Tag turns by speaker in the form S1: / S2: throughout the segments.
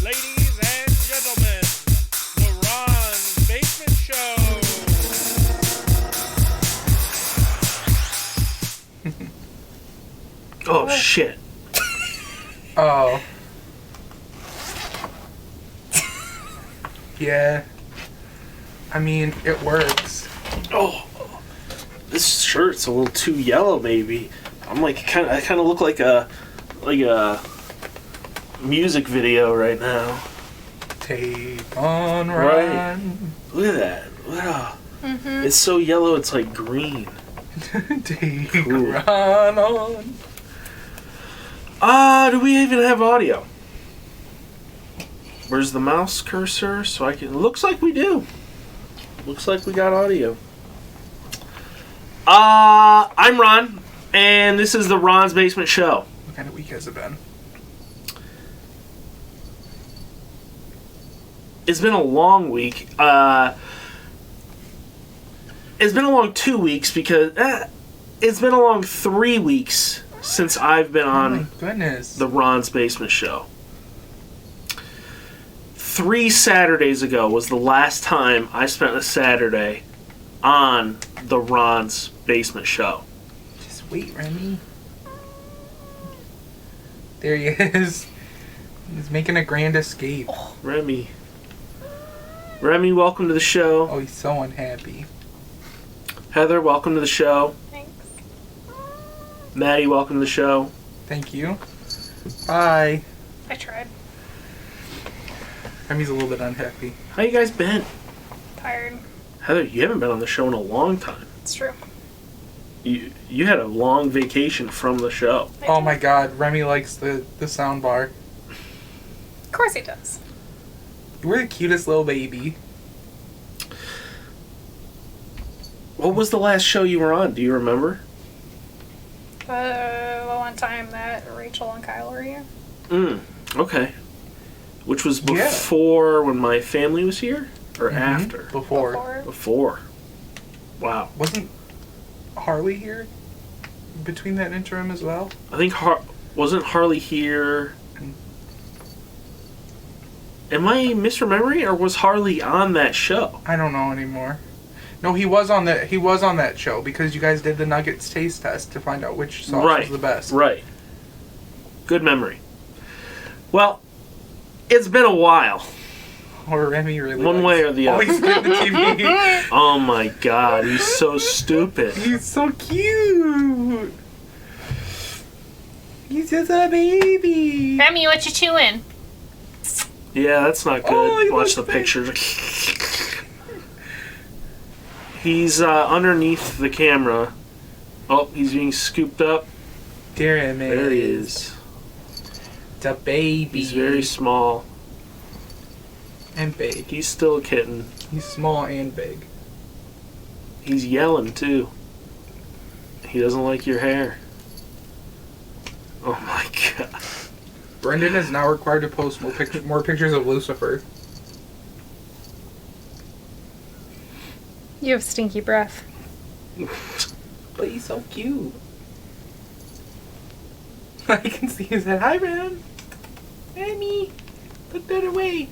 S1: Ladies and gentlemen, the Ron's Basement Show.
S2: Oh, shit.
S3: Oh. Yeah. I mean, it works.
S2: Oh, this shirt's a little too yellow, maybe. I kind of look like a music video right now.
S3: Take on
S2: Right.
S3: run.
S2: Look at that. Wow.
S4: Mm-hmm.
S2: It's so yellow, it's like green.
S3: Take
S2: Cool.
S3: run on.
S2: Do we even have audio? Where's the mouse cursor? So I can. Looks like we do. Looks like we got audio. I'm Ron, and this is the Ron's Basement Show.
S3: What kind of week has it been?
S2: It's been a long week. It's been a long 2 weeks because it's been a long 3 weeks since I've been
S3: Oh
S2: on
S3: my goodness.
S2: the Ron's Basement Show. 3 Saturdays ago was the last time I spent a Saturday on the Ron's Basement Show.
S3: Just wait, Remy. There he is. He's making a grand escape.
S2: Remy, welcome to the show.
S3: Oh, he's so unhappy.
S2: Heather, welcome to the show.
S4: Thanks.
S2: Maddie, welcome to the show.
S3: Thank you. Bye.
S4: I tried.
S3: Remy's a little bit unhappy.
S2: How you guys been?
S4: Tired.
S2: Heather, you haven't been on the show in a long time.
S4: It's true.
S2: You had a long vacation from the show.
S3: Oh my god, Remy likes the sound bar.
S4: Of course he does.
S3: You were the cutest little baby.
S2: What was the last show you were on? Do you remember?
S4: The one time that Rachel and Kyle were here.
S2: Okay. Which was before when my family was here? Or after?
S3: Before.
S2: Before. Wow.
S3: Wasn't Harley here between that interim as well?
S2: I think wasn't Harley here? Am I misremembering, or was Harley on that show?
S3: I don't know anymore. No, he was on that show because you guys did the Nuggets taste test to find out which sauce was the best.
S2: Right. Good memory. Well, it's been a while.
S3: Or Remy really
S2: One way or the other.
S3: always did the TV.
S2: Oh my god, he's so stupid.
S3: He's so cute. He's just a baby.
S4: Remy, what you chewing?
S2: Yeah, that's not good.
S3: Oh, he
S2: Watch the
S3: looks
S2: pictures. He's underneath the camera. Oh, he's being scooped up.
S3: There he
S2: There he is.
S3: The baby.
S2: He's very small.
S3: And big.
S2: He's still a kitten.
S3: He's small and big.
S2: He's yelling too. He doesn't like your hair. Oh my god.
S3: Brendan is now required to post more pictures of Lucifer.
S4: You have stinky breath.
S3: But he's so cute. I can see his head. Hi, man. Remy, put that away.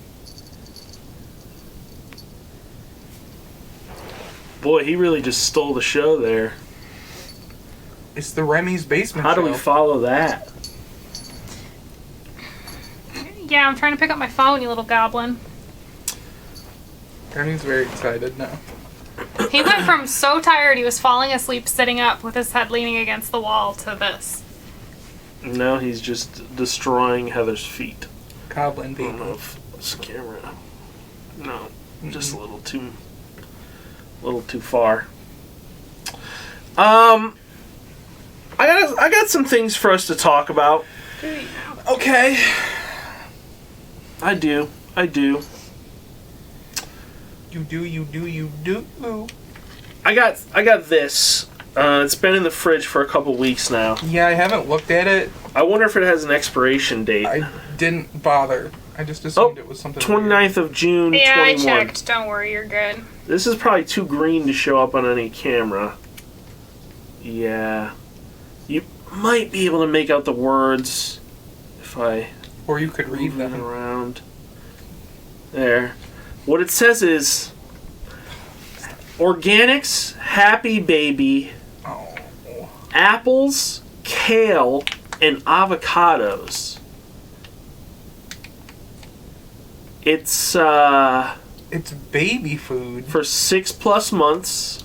S2: Boy, he really just stole the show there.
S3: It's the Remy's Basement
S2: How
S3: Show.
S2: do we follow that?
S4: Yeah, I'm trying to pick up my phone, you little goblin.
S3: Remy's very excited now.
S4: He went from so tired he was falling asleep sitting up with his head leaning against the wall to this.
S2: Now he's just destroying Heather's feet.
S3: Goblin
S2: I
S3: baby.
S2: don't know if this camera. No, just a little too far. I got some things for us to talk about.
S3: Okay.
S2: I do.
S3: You do.
S2: I got this. It's been in the fridge for a couple weeks now.
S3: Yeah, I haven't looked at it.
S2: I wonder if it has an expiration date.
S3: I didn't bother. I just assumed it was something
S2: 29th of June,
S4: Yeah,
S2: 21.
S4: I checked. Don't worry, you're good.
S2: This is probably too green to show up on any camera. Yeah. You might be able to make out the words if I
S3: Or you could read
S2: move them
S3: them.
S2: around. There. What it says is organics, happy baby,
S3: Oh.
S2: apples, kale, and avocados. It's
S3: It's baby food.
S2: for 6+ months.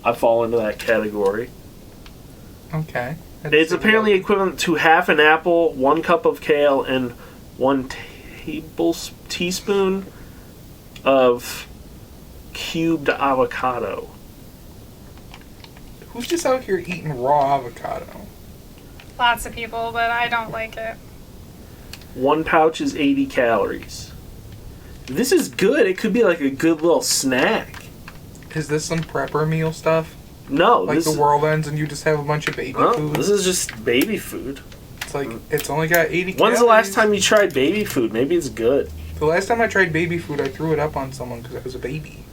S2: I fall into that category.
S3: Okay.
S2: It's apparently equivalent to half an apple, 1 cup of kale, and 1 teaspoon of cubed avocado.
S3: Who's just out here eating raw avocado?
S4: Lots of people, but I don't like it.
S2: 1 pouch is 80 calories. This is good. It could be like a good little snack.
S3: Is this some prepper meal stuff?
S2: No,
S3: Like
S2: this
S3: the world ends and you just have a bunch of baby food?
S2: this is just baby food.
S3: It's like, it's only got 80 calories.
S2: When's the last time you tried baby food? Maybe it's good.
S3: The last time I tried baby food, I threw it up on someone because I was a baby.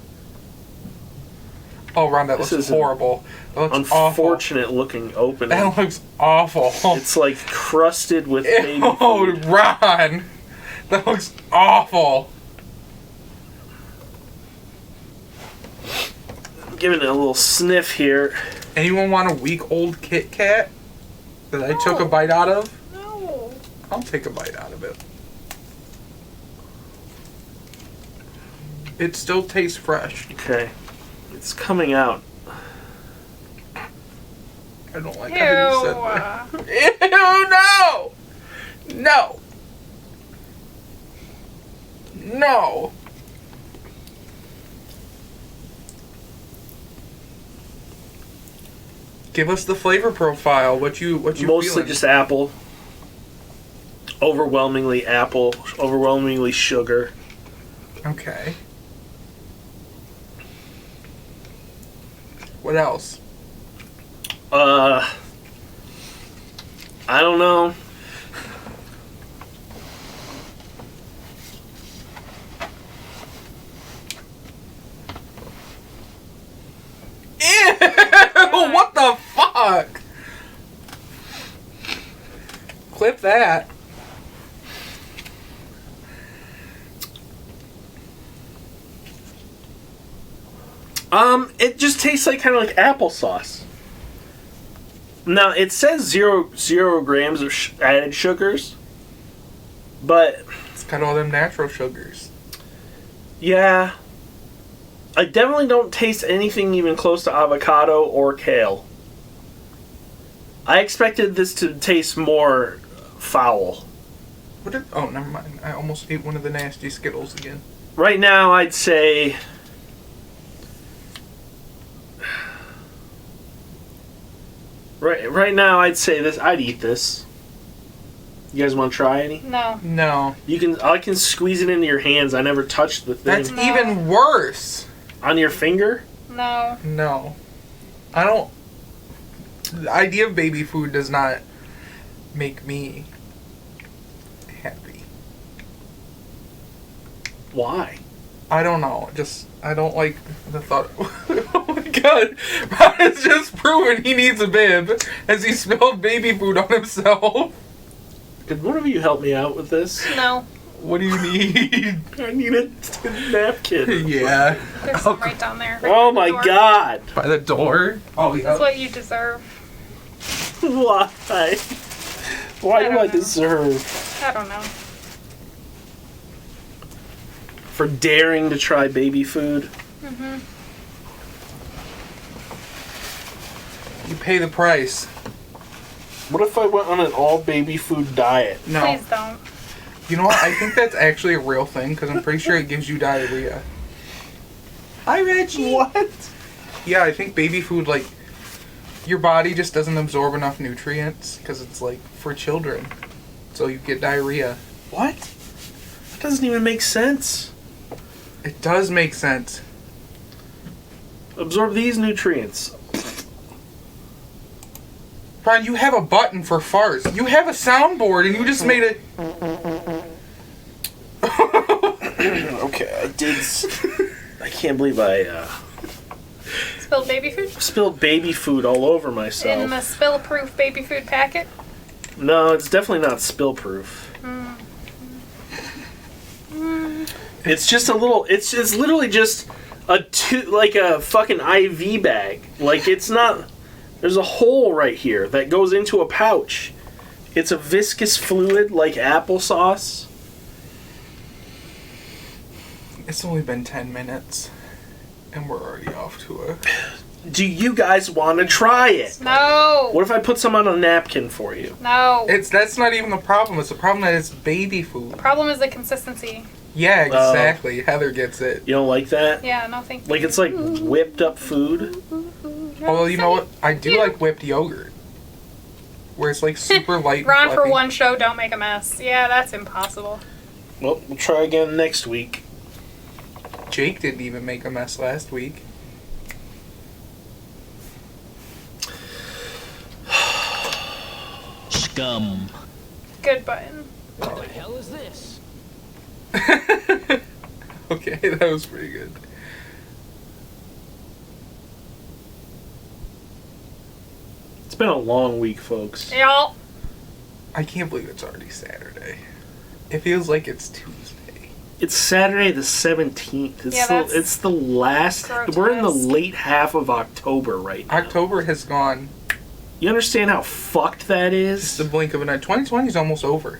S3: Oh, Ron, that
S2: This
S3: looks
S2: is an
S3: horrible. That looks awful.
S2: Unfortunate looking opening.
S3: That looks awful.
S2: It's like crusted with baby
S3: Oh,
S2: food.
S3: Ron! That looks awful.
S2: I'm giving it a little sniff here.
S3: Anyone want a week-old Kit Kat that I took a bite out of?
S4: No.
S3: I'll take a bite out of it. It still tastes fresh.
S2: Okay. It's coming out.
S3: I don't like
S4: Ew.
S3: how you said that. Ew, no! No! No! Give us the flavor profile. What you
S2: Mostly
S3: feeling?
S2: just apple. Overwhelmingly apple. Overwhelmingly sugar.
S3: Okay. What else?
S2: I don't know.
S3: Ew! What the fuck? Clip that.
S2: It just tastes like kind of like applesauce. Now it says zero grams of added sugars, but
S3: It's got all them natural sugars.
S2: yeah, I definitely don't taste anything even close to avocado or kale. I expected this to taste more foul.
S3: What did? Oh, never mind. I almost ate one of the nasty Skittles again.
S2: Right now, I'd say right now I'd say this. I'd eat this. You guys want to try any?
S4: No.
S3: No,
S2: I can squeeze it into your hands. I never touched the thing.
S3: that's
S4: No.
S3: even worse.
S2: On your finger?
S4: No.
S3: No, I don't. The idea of baby food does not make me happy.
S2: Why?
S3: I don't know. Just I don't like the thought. Oh my god, Ron has just proven he needs a bib as he spilled baby food on himself.
S2: Could one of you help me out with this?
S4: No.
S3: What do you need?
S2: I need a napkin.
S3: Yeah,
S4: There's some right down there. Right
S2: Oh
S4: by the
S2: my
S4: door.
S2: god.
S3: by the door. Oh
S4: That's
S3: yeah.
S4: what you deserve.
S2: Why? Why
S4: I
S2: do
S4: don't
S2: I
S4: know.
S2: deserve
S4: I don't know.
S2: for daring to try baby food?
S4: Mm-hmm.
S3: You pay the price.
S2: What if I went on an all baby food diet?
S3: No.
S4: Please don't.
S3: You know what? I think that's actually a real thing because I'm pretty sure it gives you diarrhea. Hi, Reggie.
S2: What?
S3: Yeah, I think baby food, like, your body just doesn't absorb enough nutrients because it's, like, for children. So you get diarrhea.
S2: What? That doesn't even make sense.
S3: It does make sense.
S2: Absorb these nutrients.
S3: Brian, you have a button for farts. You have a soundboard and you just made it.
S2: Okay, I did. I can't believe I
S4: Spilled baby food?
S2: spilled baby food all over
S4: In
S2: myself.
S4: the spill-proof baby food packet?
S2: No, it's definitely not spill proof. It's just a little. It's literally just like a fucking IV bag. Like it's not. There's a hole right here that goes into a pouch. It's a viscous fluid like applesauce.
S3: It's only been 10 minutes, and we're already off to a...
S2: Do you guys want to try it?
S4: No.
S2: What if I put some on a napkin for you?
S4: No.
S3: That's not even the problem. It's the problem that it's baby food.
S4: Problem is the consistency.
S3: Yeah, exactly. Heather gets it.
S2: You don't like that?
S4: Yeah, no thank you.
S2: Like it's like whipped up food?
S3: Although, you know what? I do like whipped yogurt. Where it's like super light
S4: Ron,
S3: and
S4: for
S3: fluffy.
S4: one show, don't make a mess. Yeah, that's impossible.
S2: Well, we'll try again next week.
S3: Jake didn't even make a mess last week.
S5: Scum.
S4: Good button.
S5: What the hell is this?
S3: Okay, that was pretty good.
S2: It's been a long week, folks.
S4: Y'all.
S3: I can't believe it's already Saturday. It feels like it's Tuesday.
S2: It's Saturday the 17th.
S4: Yeah, that's
S2: It's the last. We're in the
S4: grotesque.
S2: late half of October right now.
S3: October has gone.
S2: You understand how fucked that
S3: It's
S2: is?
S3: the blink of an eye. 2020 is almost over.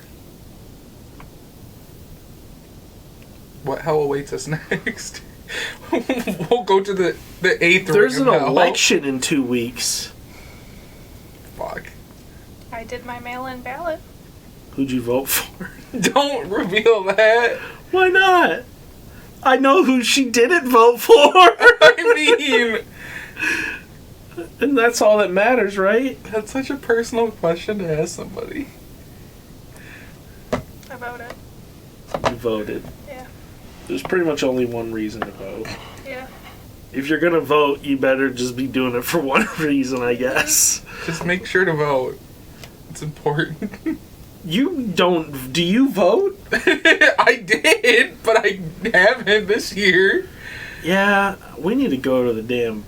S3: What hell awaits us next? We'll go to the Ape Theory.
S2: There's an election in 2 weeks.
S3: Fuck.
S4: I did my mail-in ballot.
S2: Who'd you vote for?
S3: Don't reveal that.
S2: Why not? I know who she didn't vote for.
S3: I mean,
S2: And that's all that matters, right?
S3: that's such a personal question to ask somebody.
S4: I voted.
S2: You voted.
S4: Yeah.
S2: There's pretty much only one reason to vote.
S4: Yeah.
S2: If you're gonna vote, you better just be doing it for one reason, I guess.
S3: Just make sure to vote. It's important.
S2: You don't. Do you vote?
S3: I did, but I haven't this year.
S2: Yeah, we need to go to the damn.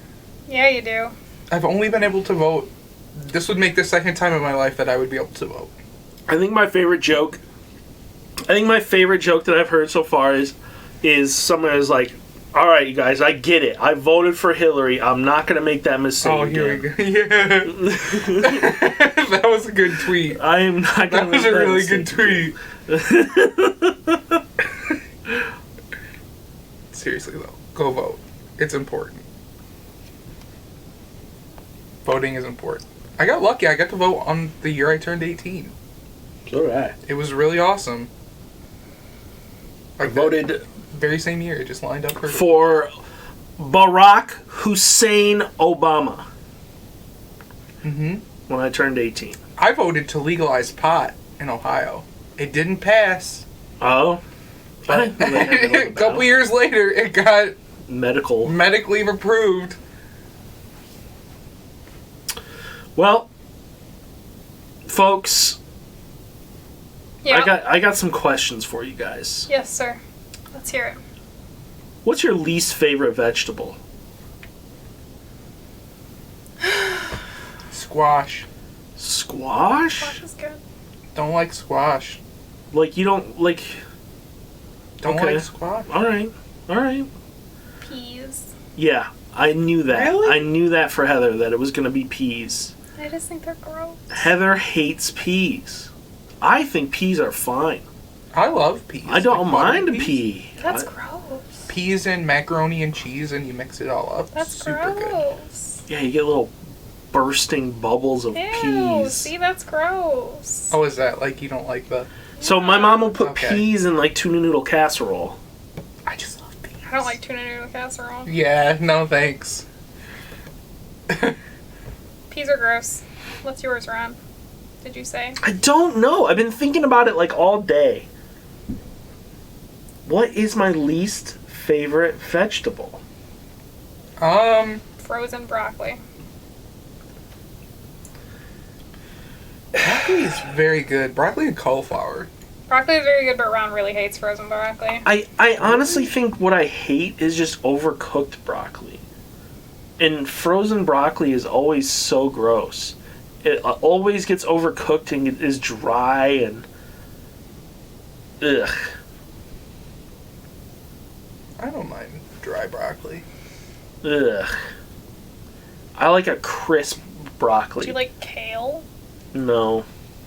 S4: Yeah, you do.
S3: I've only been able to vote. This would make the second time in my life that I would be able to vote.
S2: I think my favorite joke that I've heard so far is someone is like, "All right, you guys, I get it. I voted for Hillary. I'm not gonna make that mistake."
S3: Oh, here
S2: again.
S3: we go. Yeah. That was a good tweet.
S2: I am not gonna.
S3: That was
S2: make
S3: a really
S2: mistake.
S3: good tweet. Seriously, though. Go vote. It's important. Voting is important. I got lucky. I got to vote on the year I turned 18.
S2: So did I.
S3: It was really awesome.
S2: I voted
S3: Very same year. It just lined up perfectly.
S2: for Barack Hussein Obama
S3: Mm-hmm.
S2: when I turned 18.
S3: I voted to legalize pot in Ohio. It didn't pass.
S2: Oh. I
S3: But
S2: didn't know they had it on
S3: a
S2: the
S3: couple
S2: ballot.
S3: years later, it got
S2: Medical.
S3: medically approved.
S2: Well, folks,
S4: Yeah.
S2: I got some questions for you guys.
S4: Yes, sir. Let's hear it.
S2: What's your least favorite vegetable?
S3: Squash.
S2: Squash?
S4: Squash is good.
S3: Don't like squash.
S2: Like you don't like.
S3: Don't
S2: Okay.
S3: like squash.
S2: All right.
S4: Peas.
S2: Yeah, I knew that.
S3: Really?
S2: I knew that for Heather that it was gonna be peas.
S4: I just think they're gross.
S2: Heather hates peas. I think peas are fine.
S3: I love peas.
S2: I don't
S3: Like
S2: mind a
S3: buttered
S2: pea.
S4: That's
S2: I-
S4: gross.
S3: Peas and macaroni and cheese, and you mix it all up.
S4: That's
S3: Super good.
S4: gross.
S2: Yeah, you get little bursting bubbles of
S4: Ew,
S2: peas.
S4: see, that's gross.
S3: Oh, is that like you don't like the?
S2: So my mom will put
S3: Okay.
S2: peas in like tuna noodle casserole.
S3: I just love peas.
S4: I don't like tuna noodle casserole.
S3: Yeah, no thanks.
S4: Peas are gross. What's yours, Ron? Did you say?
S2: I don't know. I've been thinking about it like all day. What is my least favorite vegetable?
S4: Frozen broccoli.
S3: Broccoli is very good. Broccoli and cauliflower.
S4: Broccoli is very good, but Ron really hates frozen broccoli.
S2: I honestly think what I hate is just overcooked broccoli. And frozen broccoli is always so gross. It always gets overcooked and it is dry and... Ugh.
S3: I don't mind dry broccoli.
S2: Ugh. I like a crisp broccoli.
S4: Do you like kale?
S2: No.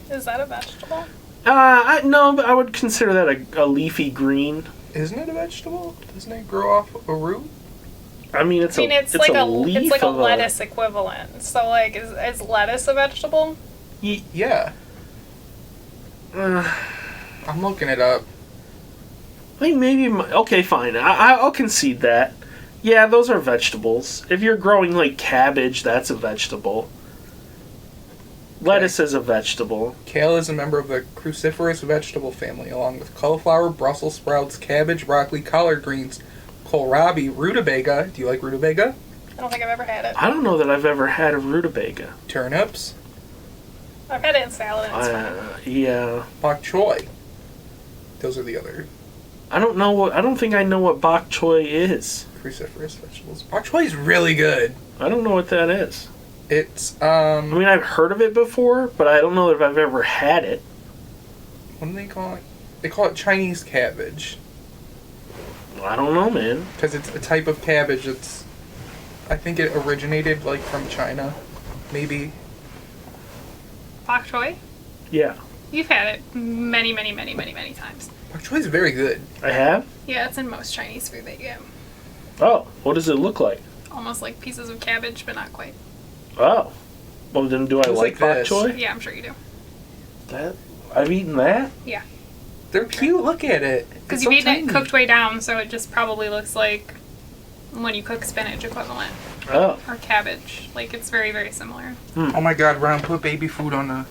S4: Is that a vegetable?
S2: No, but I would consider that a leafy green.
S3: Isn't it a vegetable? Doesn't it grow off a root?
S2: I mean, it's
S4: like
S2: a
S4: a
S2: leaf
S4: it's like a
S2: of
S4: lettuce equivalent. So like, is lettuce a vegetable?
S3: Yeah. I'm looking it up.
S2: I think maybe. Okay, fine. I'll concede that. Yeah, those are vegetables. If you're growing like cabbage, that's a vegetable. Lettuce is a vegetable.
S3: Kale is a member of the cruciferous vegetable family, along with cauliflower, Brussels sprouts, cabbage, broccoli, collard greens, kohlrabi, rutabaga. Do you like rutabaga?
S4: I don't think I've ever had it.
S2: I don't know that I've ever had a rutabaga.
S3: Turnips.
S4: I've had it in salad and it's fine.
S2: Yeah.
S3: Bok choy. Those are the other
S2: I don't think I know what bok choy is.
S3: cruciferous vegetables. Bok choy is really good.
S2: I don't know what that is.
S3: It's,
S2: I mean, I've heard of it before, but I don't know if I've ever had it.
S3: what do they call it? They call it Chinese cabbage.
S2: I don't know, man.
S3: Because it's a type of cabbage that's, I think it originated, like, from China. Maybe.
S4: Bok choy?
S2: Yeah.
S4: You've had it many, many, many, many, many times.
S3: Bok choy is very good.
S2: I have?
S4: Yeah, it's in most Chinese food that you get.
S2: Oh, what does it look like?
S4: Almost like pieces of cabbage, but not quite.
S2: Oh. Well, then do I
S3: Looks
S2: like
S3: like
S2: bok
S3: this.
S2: choy?
S4: Yeah, I'm sure you do.
S2: That I've eaten that?
S4: Yeah.
S3: They're cute. Look at it.
S4: Because
S3: It's
S4: you've
S3: so
S4: eaten it
S3: tiny.
S4: cooked way down, so it just probably looks like when you cook spinach equivalent.
S2: Oh.
S4: Or cabbage. Like, it's very, very similar.
S3: Oh my god, Ron, put baby food on the...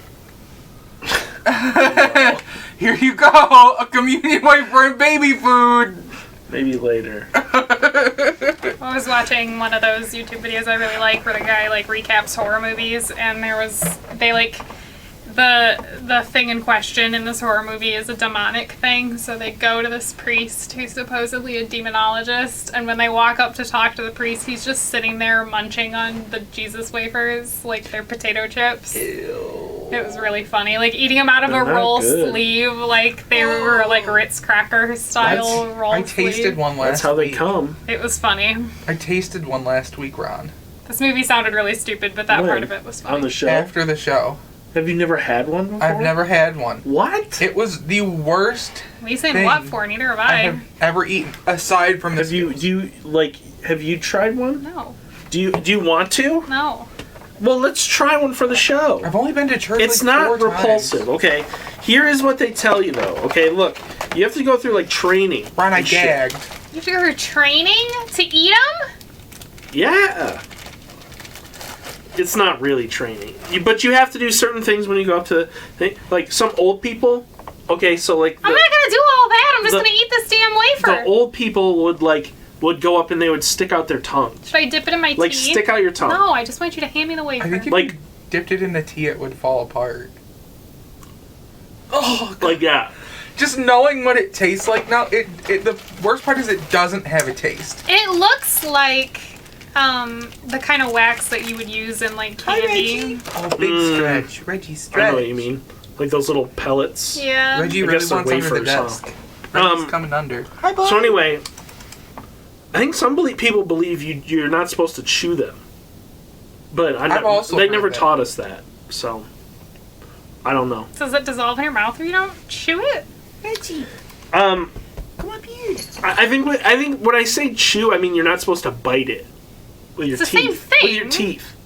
S3: Here you go! A communion wafer and baby food!
S2: Maybe later.
S4: I was watching one of those YouTube videos I really like where the guy, like, recaps horror movies, and the thing in question in this horror movie is a demonic thing, so they go to this priest who's supposedly a demonologist, and when they walk up to talk to the priest, he's just sitting there munching on the Jesus wafers like they're potato chips.
S3: Ew.
S4: It was really funny, like eating them out of
S2: They're
S4: a
S2: not
S4: roll
S2: good.
S4: sleeve, like they were like Ritz cracker style roll
S3: I
S4: sleeve.
S3: tasted one last
S2: That's how they
S3: week.
S2: come.
S4: It was funny.
S3: I tasted one last week, Ron.
S4: This movie sounded really stupid, but that
S2: When?
S4: part of it was funny.
S2: On the show.
S3: After the show.
S2: Have you never had one before?
S3: I've never had one.
S2: What?
S3: It was the worst
S4: What are you saying
S3: thing
S4: what for? Neither have
S3: I
S4: I.
S3: have ever eaten, aside from this.
S2: Have you tried one?
S4: No.
S2: Do you want to?
S4: No.
S2: Well, let's try one for the show.
S3: I've only been to church
S2: It's
S3: like
S2: not
S3: 4
S2: repulsive,
S3: times.
S2: okay? Here is what they tell you, though. Okay, look. You have to go through, like, training.
S3: Ron, I
S2: and shit.
S3: gagged.
S4: You have to go through training to eat them?
S2: Yeah. It's not really training. But you have to do certain things when you go up to... Like, some old people... Okay, so, like...
S4: I'm not gonna do all that. I'm just
S2: the-
S4: gonna eat this damn wafer.
S2: The old people would go up and they would stick out their tongue.
S4: Should I dip it in my tea?
S2: Like, stick out your tongue.
S4: No, I just want you to hand me the wafer.
S3: I think if
S2: Like-
S3: you dipped it in the tea, it would fall apart. Oh, God.
S2: Like, yeah.
S3: Just knowing what it tastes like now, the worst part is it doesn't have a taste.
S4: It looks like the kind of wax that you would use in like candy.
S3: Oh, big stretch. Reggie stretch.
S2: I know what you mean. Like those little pellets.
S4: Yeah.
S3: Reggie
S2: I
S3: really
S2: guess they're
S3: wants under the
S2: wafers, huh?
S3: desk. Reggie's coming under. Hi, bud.
S2: So anyway, I think some people believe you're not supposed to chew them. But
S3: I've also
S2: they
S3: heard
S2: never
S3: that.
S2: taught us that. So, I don't know.
S4: Does it dissolve in your mouth if you don't chew it?
S3: Reggie,
S2: Um,
S3: come up here.
S2: I think when I say chew, I mean you're not supposed to bite it with your
S4: It's the
S2: teeth.
S4: same
S2: With your
S4: thing.
S2: teeth.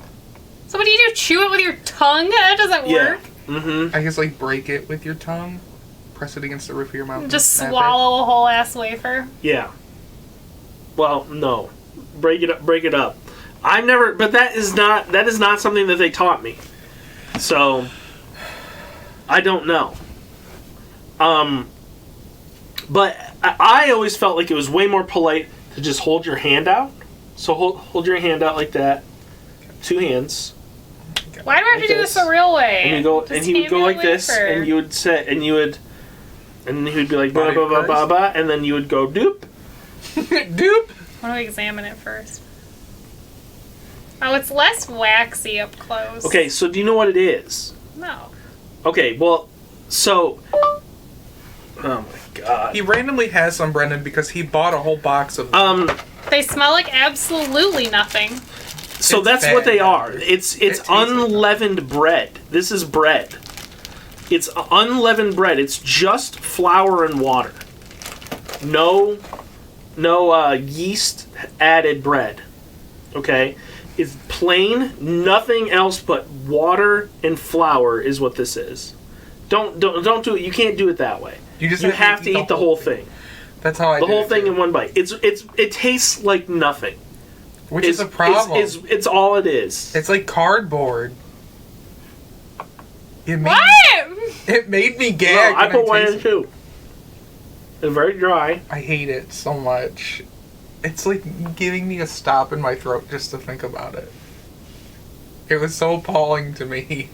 S4: So what do you do? Chew it with your tongue? That doesn't
S2: Yeah.
S4: work.
S2: Mm-hmm.
S3: I guess like break it with your tongue, press it against the roof of your mouth. and
S4: Just
S3: snap it.
S4: swallow a whole ass wafer.
S2: Yeah. Well, no. Break it up. I've never, but that is not something that they taught me. So, I don't know. But I always felt like it was way more polite to just hold your hand out. So hold your hand out like that. 2 hands.
S4: Why do I have
S2: Like
S4: to do this
S2: this.
S4: the real way?
S2: And you go
S4: Just
S2: and he would
S4: hand
S2: go
S4: me a
S2: like this
S4: wafer.
S2: and you would say and he would be like ba
S3: Body
S2: ba ba ba
S3: first?
S2: ba and then you would go doop.
S3: Doop.
S4: Why don't we examine it first? Oh, it's less waxy up close.
S2: Okay, so do you know what it is?
S4: No.
S2: Okay, well, so Oh my god.
S3: He randomly has some, Brendan, because he bought a whole box of them.
S4: They smell like absolutely nothing.
S2: So
S3: It's
S2: that's
S3: bad.
S2: what they are. It's
S3: tastes like
S2: unleavened bread. This is bread. It's unleavened bread. It's just flour and water. No yeast added bread. Okay? It's plain, nothing else but water and flour is what this is. Don't do it. You can't do it that way.
S3: You just
S2: have to eat the whole thing.
S3: That's how I
S2: The
S3: do
S2: whole
S3: it,
S2: thing
S3: too.
S2: in one bite. It tastes like nothing.
S3: Which is a problem.
S2: It's all it is.
S3: It's like cardboard.
S4: What?
S3: It made me
S2: No,
S3: gag.
S2: I
S3: when
S2: put one in
S3: tasted it.
S2: too. It's very dry.
S3: I hate it so much. It's like giving me a stop in my throat just to think about it. It was so appalling to me.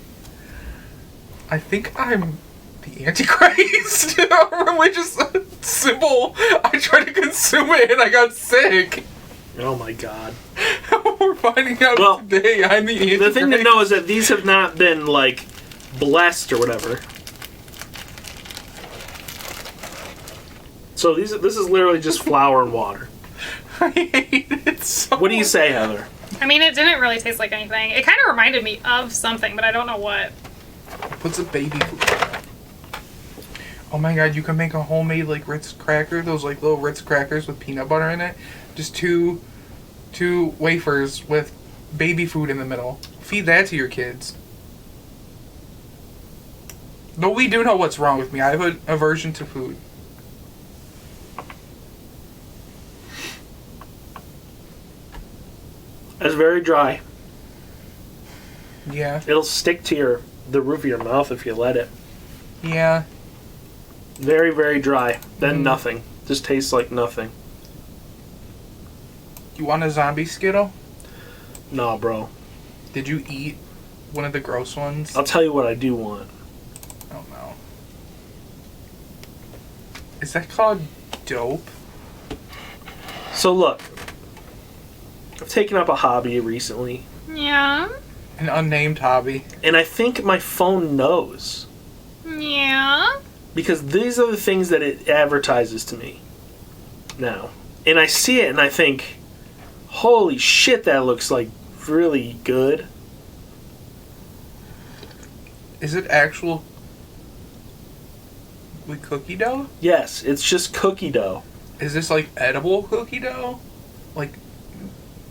S3: I think I'm the Antichrist. A religious symbol. I tried to consume it and I got sick.
S2: Oh my god.
S3: We're finding out
S2: Well,
S3: today I'm the Antichrist.
S2: The thing to know is that these have not been, like, blessed or whatever. So this is literally just flour and water.
S3: I hate it so
S2: What do you
S3: much.
S2: say, Heather?
S4: I mean, it didn't really taste like anything. It kind of reminded me of something, but I don't know what.
S3: Put some baby food. Oh my god, you can make a homemade like Ritz cracker, those like little Ritz crackers with peanut butter in it. Just two wafers with baby food in the middle. Feed that to your kids. Though we do know what's wrong with me. I have an aversion to food.
S2: It's very dry.
S3: Yeah.
S2: It'll stick to the roof of your mouth if you let it.
S3: Yeah.
S2: Very, very dry. Then nothing. Just tastes like nothing.
S3: You want a zombie Skittle?
S2: Nah, bro.
S3: Did you eat one of the gross ones?
S2: I'll tell you what I do want.
S3: Oh no. Is that called dope?
S2: So look. I've taken up a hobby recently.
S4: Yeah.
S3: An unnamed hobby.
S2: And I think my phone knows.
S4: Yeah.
S2: Because these are the things that it advertises to me now. And I see it and I think, holy shit, that looks like really good.
S3: Is it actual with cookie dough?
S2: Yes, it's just cookie dough.
S3: Is this like edible cookie dough? Like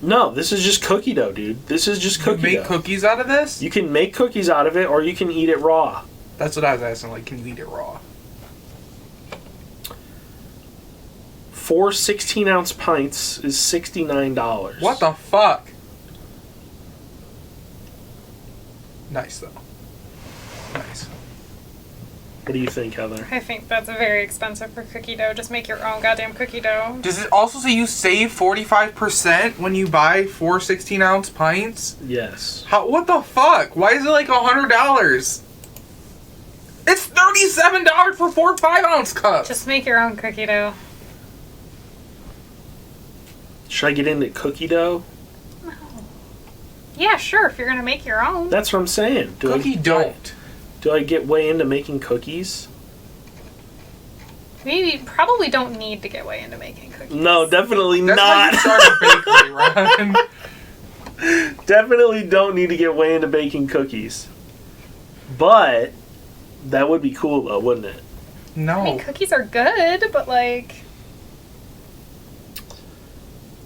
S2: No, this is just cookie dough, dude. This is just
S3: you
S2: cookie
S3: make
S2: dough.
S3: cookies out of this?
S2: You can make cookies out of it or you can eat it raw.
S3: That's what I was asking. Like, can you eat it raw?
S2: 4 16-ounce pints is $69.
S3: What the fuck? Nice though. Nice.
S2: What do you think, Heather?
S4: I think that's very expensive for cookie dough. Just make your own goddamn cookie dough.
S3: Does it also say you save 45% when you buy 4 16-ounce pints?
S2: Yes.
S3: How? What the fuck? Why is it like $100? It's $37 for 4 5-ounce cups.
S4: Just make your own cookie dough.
S2: Should I get into cookie dough?
S4: Yeah, sure, if you're gonna make your own.
S2: That's what I'm saying.
S3: Cookie don't.
S2: Do I get way into making cookies?
S4: Maybe, probably don't need to get way into making cookies.
S2: No, definitely
S3: That's
S2: not.
S3: how you start a bakery, Ron.
S2: Definitely don't need to get way into baking cookies. But that would be cool though, wouldn't it?
S4: I mean,
S3: No.
S4: cookies are good, but like...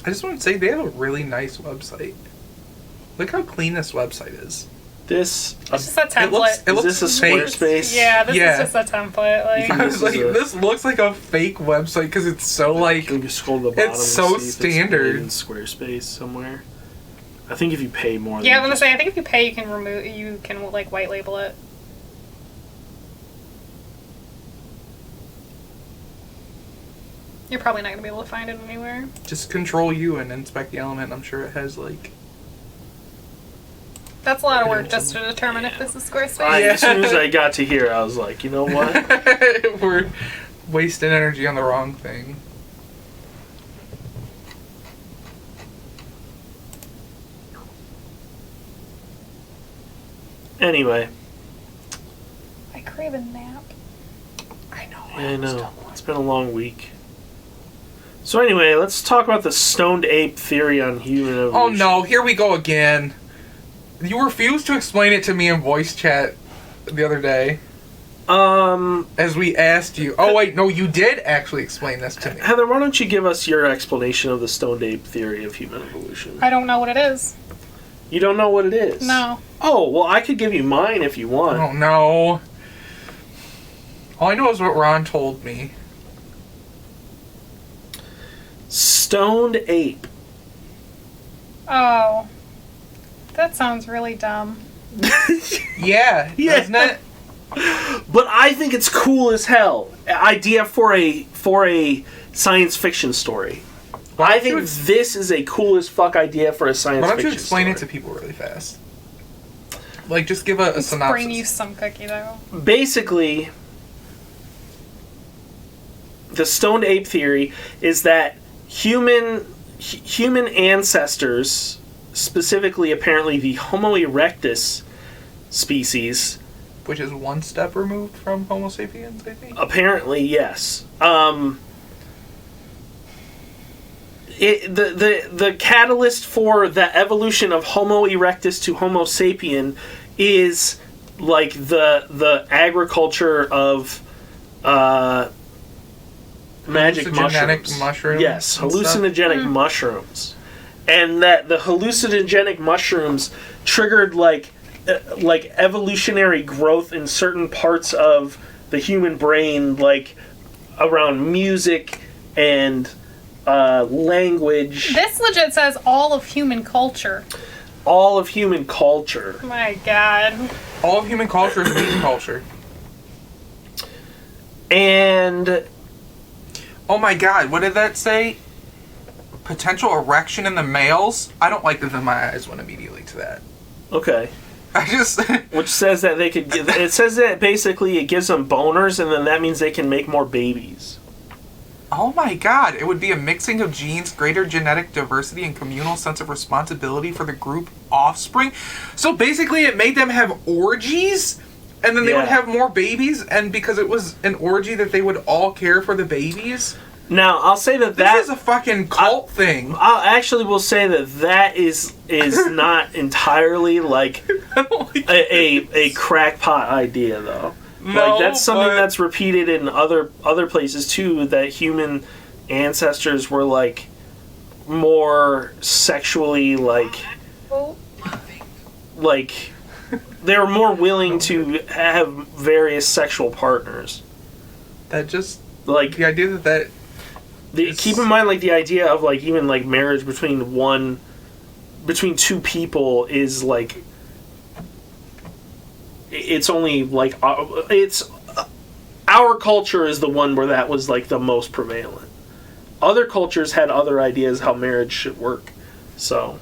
S3: I just want to say they have a really nice website. Look how clean this website is.
S2: This
S4: It's just a template.
S3: It
S2: is
S3: looks
S2: this a
S3: fake.
S2: Squarespace?
S4: Yeah, this
S3: Yeah.
S4: is just a template. Like,
S3: I was
S2: This is
S3: like,
S2: a-
S3: this looks like a fake website because it's so like.
S2: You can scroll to the bottom.
S3: It's
S2: and
S3: so
S2: see if
S3: standard.
S2: It's made in Squarespace somewhere. I think if you pay more.
S4: yeah, I'm
S2: than
S4: gonna say, I think if you pay, you can like white label it. You're probably not gonna be able to find it anywhere.
S3: Just control U and inspect the element. I'm sure it has like.
S4: That's a lot of work just to determine if this is Squarespace.
S2: As soon as I got to here, I was like, you know what?
S3: We're wasting energy on the wrong thing.
S2: Anyway,
S4: I crave a nap.
S3: I know.
S2: I know. It's been a long week. So anyway, let's talk about the stoned ape theory on human evolution.
S3: Oh no, here we go again. You refused to explain it to me in voice chat the other day. As we asked you. Oh wait, no, you did actually explain this to me.
S2: Heather, why don't you give us your explanation of the stoned ape theory of human evolution?
S4: I don't know what it is.
S2: You don't know what it is?
S4: No.
S2: Oh, well, I could give you mine if you want.
S3: Oh no. All I know is what Ron told me.
S2: Stoned ape.
S4: Oh. That sounds really dumb.
S3: Yeah, doesn't it?
S2: But I think it's cool as hell. Idea for a science fiction story. I think this is a cool as fuck idea for a science fiction story.
S3: Why don't you explain it to people really fast? Like, just give a synopsis.
S4: Bring you some cookie, though.
S2: Basically, the stoned ape theory is that human ancestors, specifically apparently the Homo erectus species,
S3: which is one step removed from Homo sapiens, I think.
S2: Apparently, yes. The catalyst for the evolution of Homo erectus to Homo sapien is like the agriculture of magic mushrooms. Yes, hallucinogenic mushrooms, and that the hallucinogenic mushrooms triggered like evolutionary growth in certain parts of the human brain, like around music and language.
S4: This legit says all of human culture.
S2: All of human culture.
S4: My God.
S3: All of human culture is meat culture.
S2: And
S3: oh my God, what did that say? Potential erection in the males? I don't like that my eyes went immediately to that.
S2: Okay.
S3: I just...
S2: Which says that they could... It says that basically it gives them boners, and then that means they can make more babies.
S3: Oh my God. It would be a mixing of genes, greater genetic diversity, and communal sense of responsibility for the group offspring. So basically it made them have orgies, and then they would have more babies, and because it was an orgy that they would all care for the babies.
S2: Now, I'll say that
S3: this is a fucking cult thing.
S2: I actually will say that is not entirely like a crackpot idea, though.
S3: No,
S2: like that's something that's repeated in other places too. That human ancestors were like more sexually like they were more willing to have various sexual partners.
S3: That just
S2: like
S3: the idea that.
S2: Keep in mind, like, the idea of, like, even, like, marriage between two people is, like, it's only, like, our culture is the one where that was, like, the most prevalent. Other cultures had other ideas how marriage should work, so.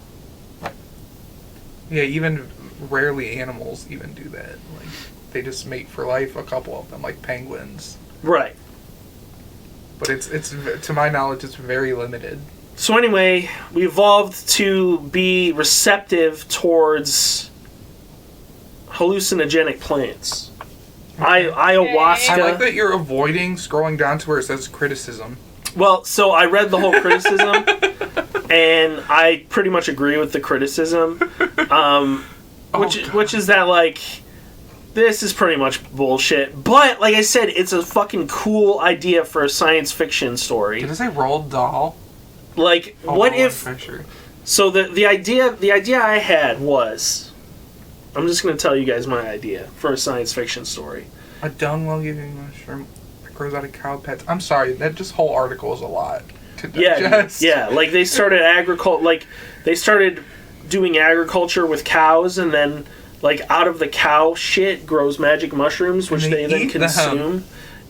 S3: Yeah, even rarely animals even do that. Like, they just mate for life, a couple of them, like penguins.
S2: Right.
S3: But it's to my knowledge, it's very limited.
S2: So anyway, we evolved to be receptive towards hallucinogenic plants. Ayahuasca.
S3: I like that you're avoiding scrolling down to where it says criticism.
S2: Well, so I read the whole criticism, and I pretty much agree with the criticism, which is that, like, this is pretty much bullshit. But, like I said, it's a fucking cool idea for a science fiction story.
S3: Did it say Roald Dahl?
S2: Like, what if...
S3: Adventure.
S2: So the idea I had was... I'm just going to tell you guys my idea for a science fiction story.
S3: A dung well-giving mushroom that grows out of cow pets. I'm sorry, that just whole article is a lot to digest.
S2: Yeah, like they started they started doing agriculture with cows, and then... like, out of the cow shit grows magic mushrooms, which they then consume.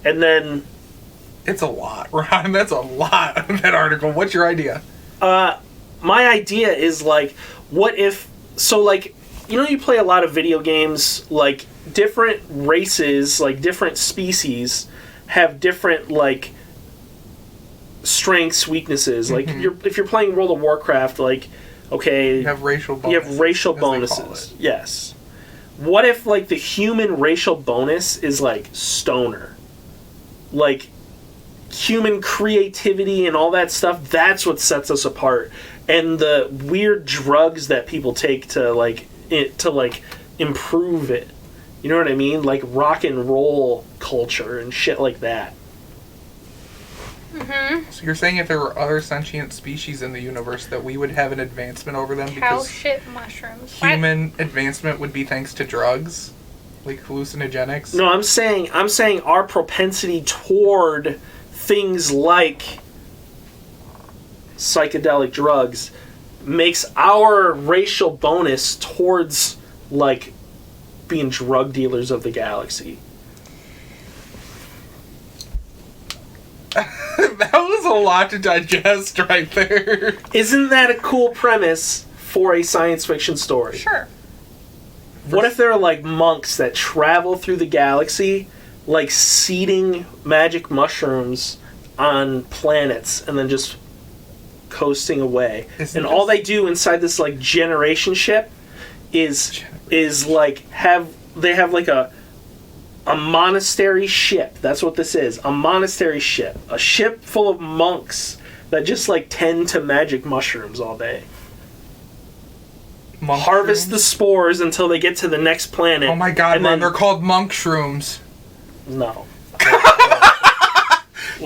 S2: And then...
S3: It's a lot, Ron. That's a lot of that article. What's your idea?
S2: My idea is, like, what if... So, like, you know you play a lot of video games, like, different races, like, different species have different, like, strengths, weaknesses. Like, if you're playing World of Warcraft, like... Okay,
S3: you have racial bonuses.
S2: Yes. What if, like, the human racial bonus is, like, stoner? like human creativity and all that stuff, that's what sets us apart. And the weird drugs that people take to improve it. You know what I mean? Like rock and roll culture and shit like that.
S4: Mm-hmm.
S3: So you're saying if there were other sentient species in the universe that we would have an advancement over them
S4: Cow
S3: because
S4: shit mushrooms.
S3: human advancement would be thanks to drugs? Like hallucinogenics?
S2: No, I'm saying our propensity toward things like psychedelic drugs makes our racial bonus towards like being drug dealers of the galaxy.
S3: That was a lot to digest right there.
S2: Isn't that a cool premise for a science fiction story?
S4: Sure.
S2: What if there are like monks that travel through the galaxy, like seeding magic mushrooms on planets and then just coasting away?
S3: Isn't
S2: And all
S3: this-
S2: they do inside this like generation ship is like have like a monastery ship. That's what this is. A monastery ship. A ship full of monks that just like tend to magic mushrooms all day.
S3: Monk
S2: Harvest
S3: shrooms?
S2: the spores until they get to the next planet.
S3: Oh my god,
S2: and
S3: Ron,
S2: then-
S3: they're called monk shrooms.
S2: No.
S3: Come on,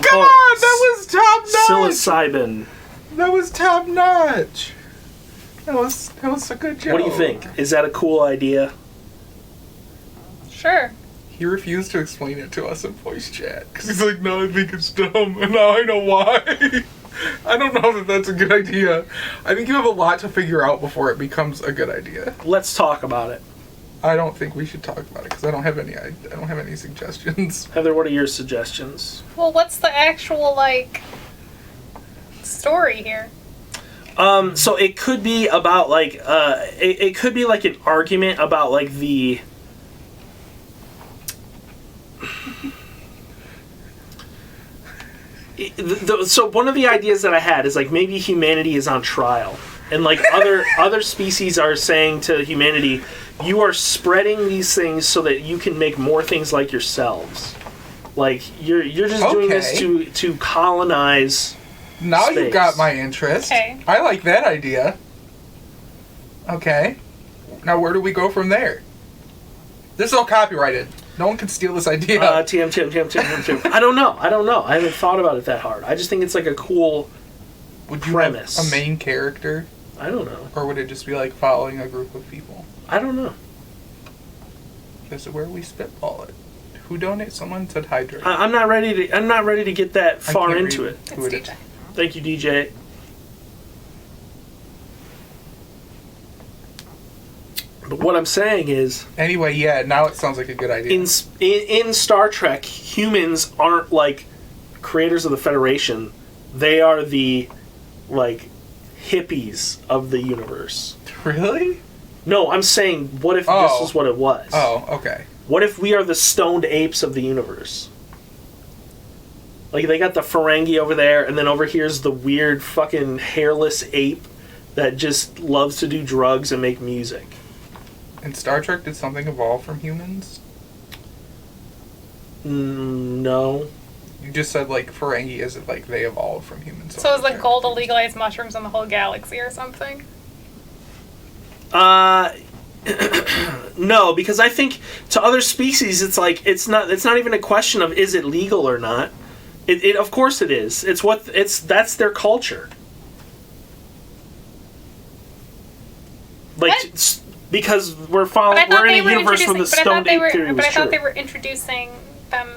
S3: that was top notch.
S2: Psilocybin.
S3: That was top notch. That was a good joke.
S2: What do you think? Is that a cool idea?
S4: Sure.
S3: He refused to explain it to us in voice chat because he's like, "No, I think it's dumb," and now I know why. I don't know that that's a good idea. I think you have a lot to figure out before it becomes a good idea.
S2: Let's talk about it.
S3: I don't think we should talk about it because I don't have any suggestions.
S2: Heather, what are your suggestions?
S4: Well, what's the actual, like, story here?
S2: So it could be about like it could be like an argument about like the so one of the ideas that I had is like maybe humanity is on trial, and like other species are saying to humanity, you are spreading these things so that you can make more things like yourselves. Like you're just doing this to colonize.
S3: Now
S2: Space.
S3: you've got my interest.
S4: Okay.
S3: I like that idea. Okay. Now where do we go from there? This is all copyrighted. No one can steal this idea.
S2: TM. I don't know. I haven't thought about it that hard. I just think it's like a cool
S3: Would you
S2: premise.
S3: have a main character?
S2: I don't know.
S3: Or would it just be like following a group of people?
S2: I don't know.
S3: This is where we spitball it. Who donates? Someone said hydrate.
S2: I'm not ready to get that far
S3: can't
S2: into
S3: read
S2: it.
S3: who
S4: It's
S3: it is.
S4: DJ.
S2: Thank you, DJ. But what I'm saying is,
S3: Anyway, yeah, now it sounds like a good idea.
S2: in Star Trek, humans aren't like creators of the Federation. They are the like hippies of the universe.
S3: Really?
S2: No, I'm saying, what if
S3: Oh.
S2: this is what it was?
S3: Oh, okay.
S2: What if we are the stoned apes of the universe? Like, they got the Ferengi over there, and then over here's the weird fucking hairless ape that just loves to do drugs and make music.
S3: In Star Trek, did something evolve from humans?
S2: No.
S3: You just said, like, Ferengi isn't like they evolved from humans.
S4: So is like gold to legalize mushrooms in the whole galaxy or something?
S2: No, because I think to other species, it's like, it's not even a question of is it legal or not. It of course it is. That's their culture. Like,
S4: What?
S2: Because we're in a universe when the stoned ape theory was
S4: But I thought
S2: true.
S4: they were introducing them.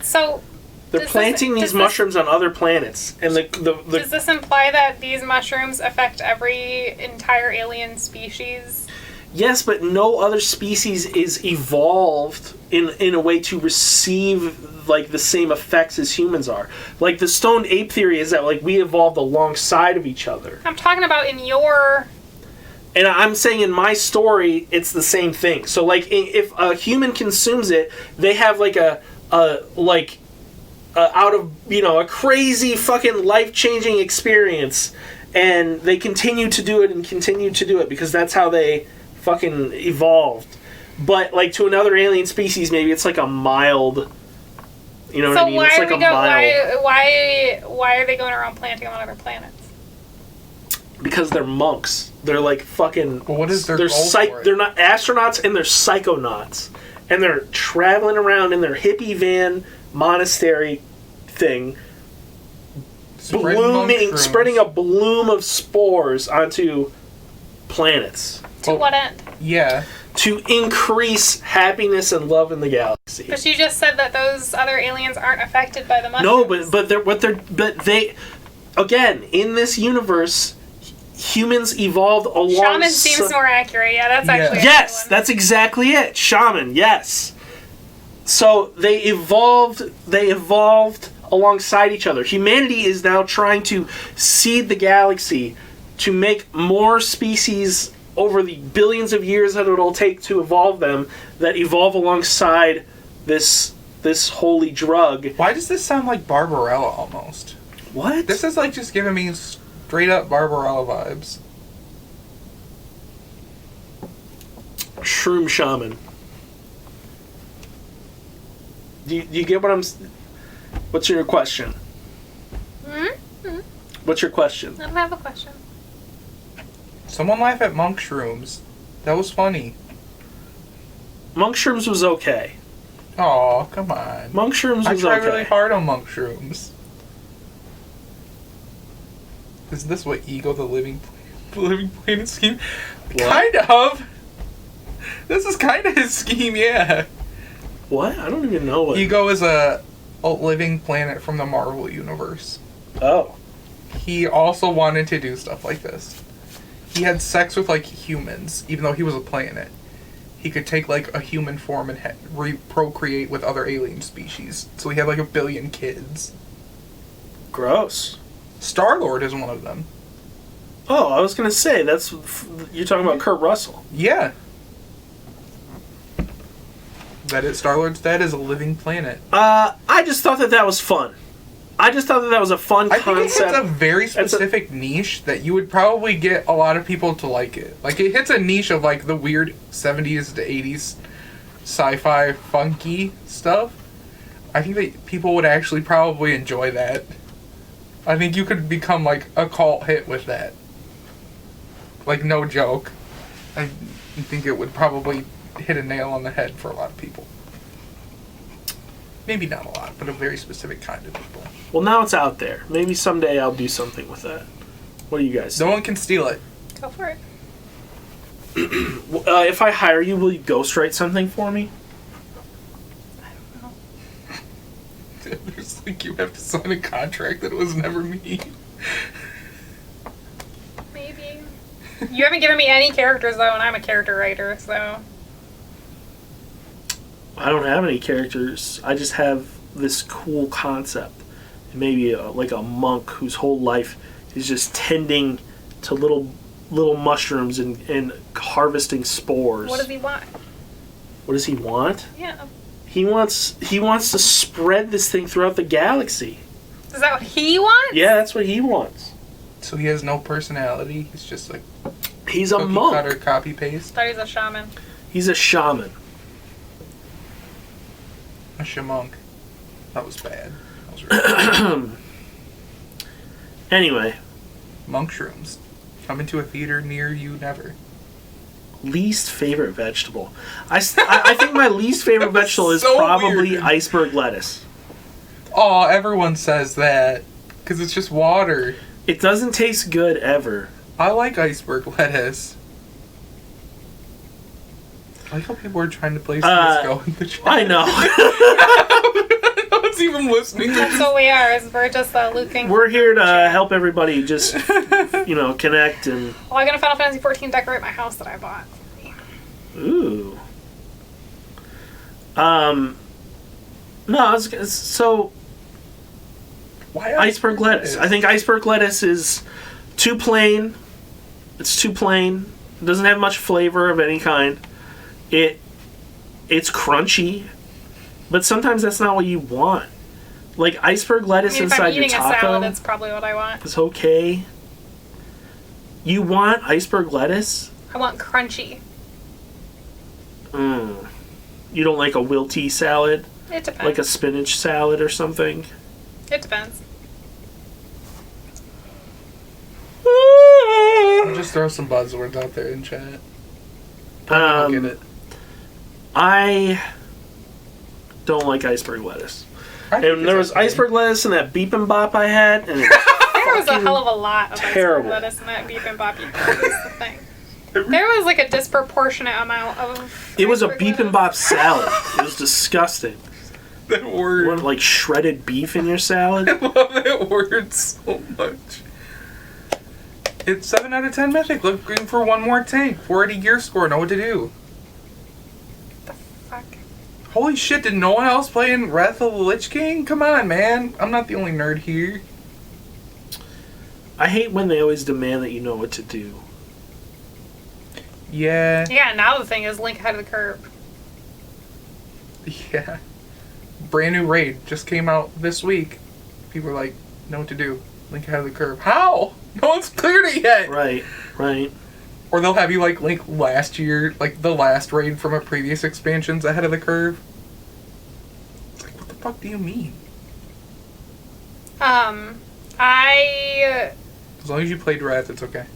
S4: So
S2: They're
S4: does
S2: planting
S4: this-
S2: these
S4: does
S2: mushrooms on other planets, and
S4: Does this imply that these mushrooms affect every entire alien species?
S2: yes, but no other species is evolved in a way to receive like the same effects as humans are. Like the stoned ape theory is that like we evolved alongside of each other.
S4: I'm talking about in your...
S2: And I'm saying in my story, it's the same thing. So, like, if a human consumes it, they have like a out of a crazy fucking life-changing experience, and they continue to do it because that's how they fucking evolved. But like to another alien species, maybe it's like a mild You know what
S4: So
S2: I mean?
S4: why
S2: It's
S4: are
S2: like
S4: we
S2: a mile.
S4: why are they going around planting on other planets?
S2: Because they're monks. They're like fucking.
S3: Well, what is their
S2: they're
S3: goal for it?
S2: They're not astronauts, and they're psychonauts, and they're traveling around in their hippie van monastery thing, spreading a bloom of spores onto planets
S4: To what end?
S3: Yeah.
S2: to increase happiness and love in the galaxy.
S4: But you just said that those other aliens aren't affected by the
S2: No,
S4: mushrooms.
S2: but they again in this universe, humans evolved along.
S4: Shaman seems more accurate. Yeah, that's actually a
S2: Yes,
S4: good one.
S2: that's exactly it. Shaman, yes. So they evolved alongside each other. Humanity is now trying to seed the galaxy to make more species over the billions of years that it'll take to evolve them that evolve alongside this holy drug.
S3: Why does this sound like Barbarella almost?
S2: What?
S3: This is like just giving me straight up Barbarella vibes.
S2: Shroom shaman. Do you get what I'm... What's your question?
S4: Hmm?
S2: What's your question?
S4: I don't have a question.
S3: Someone laugh at monk shrooms. That was funny.
S2: Monk shrooms was okay.
S3: Aw, come on.
S2: Monk shrooms
S3: I
S2: was
S3: try
S2: okay.
S3: really hard on monk shrooms. Is this what Ego the Living Planet scheme?
S2: What?
S3: Kind of. This is kind of his scheme, yeah.
S2: What? I don't even know what...
S3: Ego is a living planet from the Marvel universe.
S2: Oh.
S3: He also wanted to do stuff like this. He had sex with, like, humans, even though he was a planet. He could take, like, a human form and procreate with other alien species. So he had, like, 1 billion kids.
S2: Gross.
S3: Star-Lord is one of them.
S2: Oh, I was going to say, you're talking about Kurt Russell.
S3: Yeah. That is, Star-Lord's dad is a living planet.
S2: I just thought that was fun. I just thought that was a fun
S3: I think it hits
S2: concept.
S3: a very specific niche that you would probably get a lot of people to like it. Like, it hits a niche of, like, the weird 70s to 80s sci-fi funky stuff. I think that people would actually probably enjoy that. I think you could become, like, a cult hit with that. Like, no joke. I think it would probably hit a nail on the head for a lot of people. Maybe not a lot, but a very specific kind of people.
S2: Well, now it's out there. Maybe someday I'll do something with that. What do you guys
S3: No
S2: think?
S3: one can steal it.
S4: Go for it.
S2: If I hire you, will you ghostwrite something for me?
S3: It's like you have to sign a contract that it was never me.
S4: Maybe. You haven't given me any characters, though, and I'm a character writer, so...
S2: I don't have any characters. I just have this cool concept. Maybe like a monk whose whole life is just tending to little mushrooms and harvesting spores.
S4: What does he want?
S2: What does he want?
S4: Yeah.
S2: He wants to spread this thing throughout the galaxy.
S4: Is that what he wants?
S2: Yeah, that's what he wants.
S3: So he has no personality. He's just like
S2: He's a
S3: cookie
S2: monk.
S3: cutter copy paste.
S4: Thought he's a shaman.
S2: He's a shaman.
S3: A shamunk. That was bad. That was really bad.
S2: Anyway,
S3: Monk shrooms. Coming to a theater near you never.
S2: least favorite vegetable. I think my least favorite
S3: That was
S2: vegetable is
S3: so
S2: probably
S3: weird.
S2: iceberg lettuce.
S3: Oh, everyone says that. Because it's just water.
S2: It doesn't taste good ever.
S3: I like iceberg lettuce. I like how people are trying to place this go in the chat.
S2: I know.
S3: No one's even listening.
S4: That's what we are, is we're just looking...
S2: We're here to help everybody just, connect and...
S4: Well, I'm going to Final Fantasy 14 decorate my house that I bought.
S2: Ooh. No, so...
S3: Why
S2: Iceberg lettuce. I think iceberg lettuce is too plain. It's too plain. It doesn't have much flavor of any kind. It's crunchy, but sometimes that's not what you want. Like iceberg lettuce
S4: If
S2: inside
S4: I'm
S2: your
S4: eating a
S2: taco
S4: salad, that's probably what I want.
S2: is okay. You want iceberg lettuce?
S4: I want crunchy.
S2: You don't like a wilty salad?
S4: It depends.
S2: Like a spinach salad or something.
S4: It depends.
S3: Just throw some buzzwords out there in chat. I'll get it.
S2: I don't like iceberg lettuce. And there was iceberg lettuce in that beep and bop I had, and it
S4: There was a hell of a lot of
S2: terrible.
S4: iceberg lettuce in that beep and bop. That's the thing. There was like a disproportionate amount of.
S2: it was a
S4: iceberg
S2: beep and
S4: lettuce.
S2: bop salad. It was disgusting.
S3: That word.
S2: What, like shredded beef in your salad?
S3: I love that word so much. It's 7 out of 10 mythic. Looking for one more tank. 480 gear score. Know what to do.
S4: The fuck?
S3: Holy shit, did no one else play in Wrath of the Lich King? Come on, man. I'm not the only nerd here.
S2: I hate when they always demand that you know what to do.
S3: Yeah.
S4: Yeah, now the thing is Link ahead of the curve.
S3: Yeah. Brand new raid just came out this week. People are like, know what to do. Link ahead of the curve. How? No one's cleared it yet.
S2: Right, right.
S3: Or they'll have you like link last year, like the last raid from a previous expansion's ahead of the curve. It's like, what the fuck do you mean?
S4: I
S3: As long as you played Wrath, it's okay.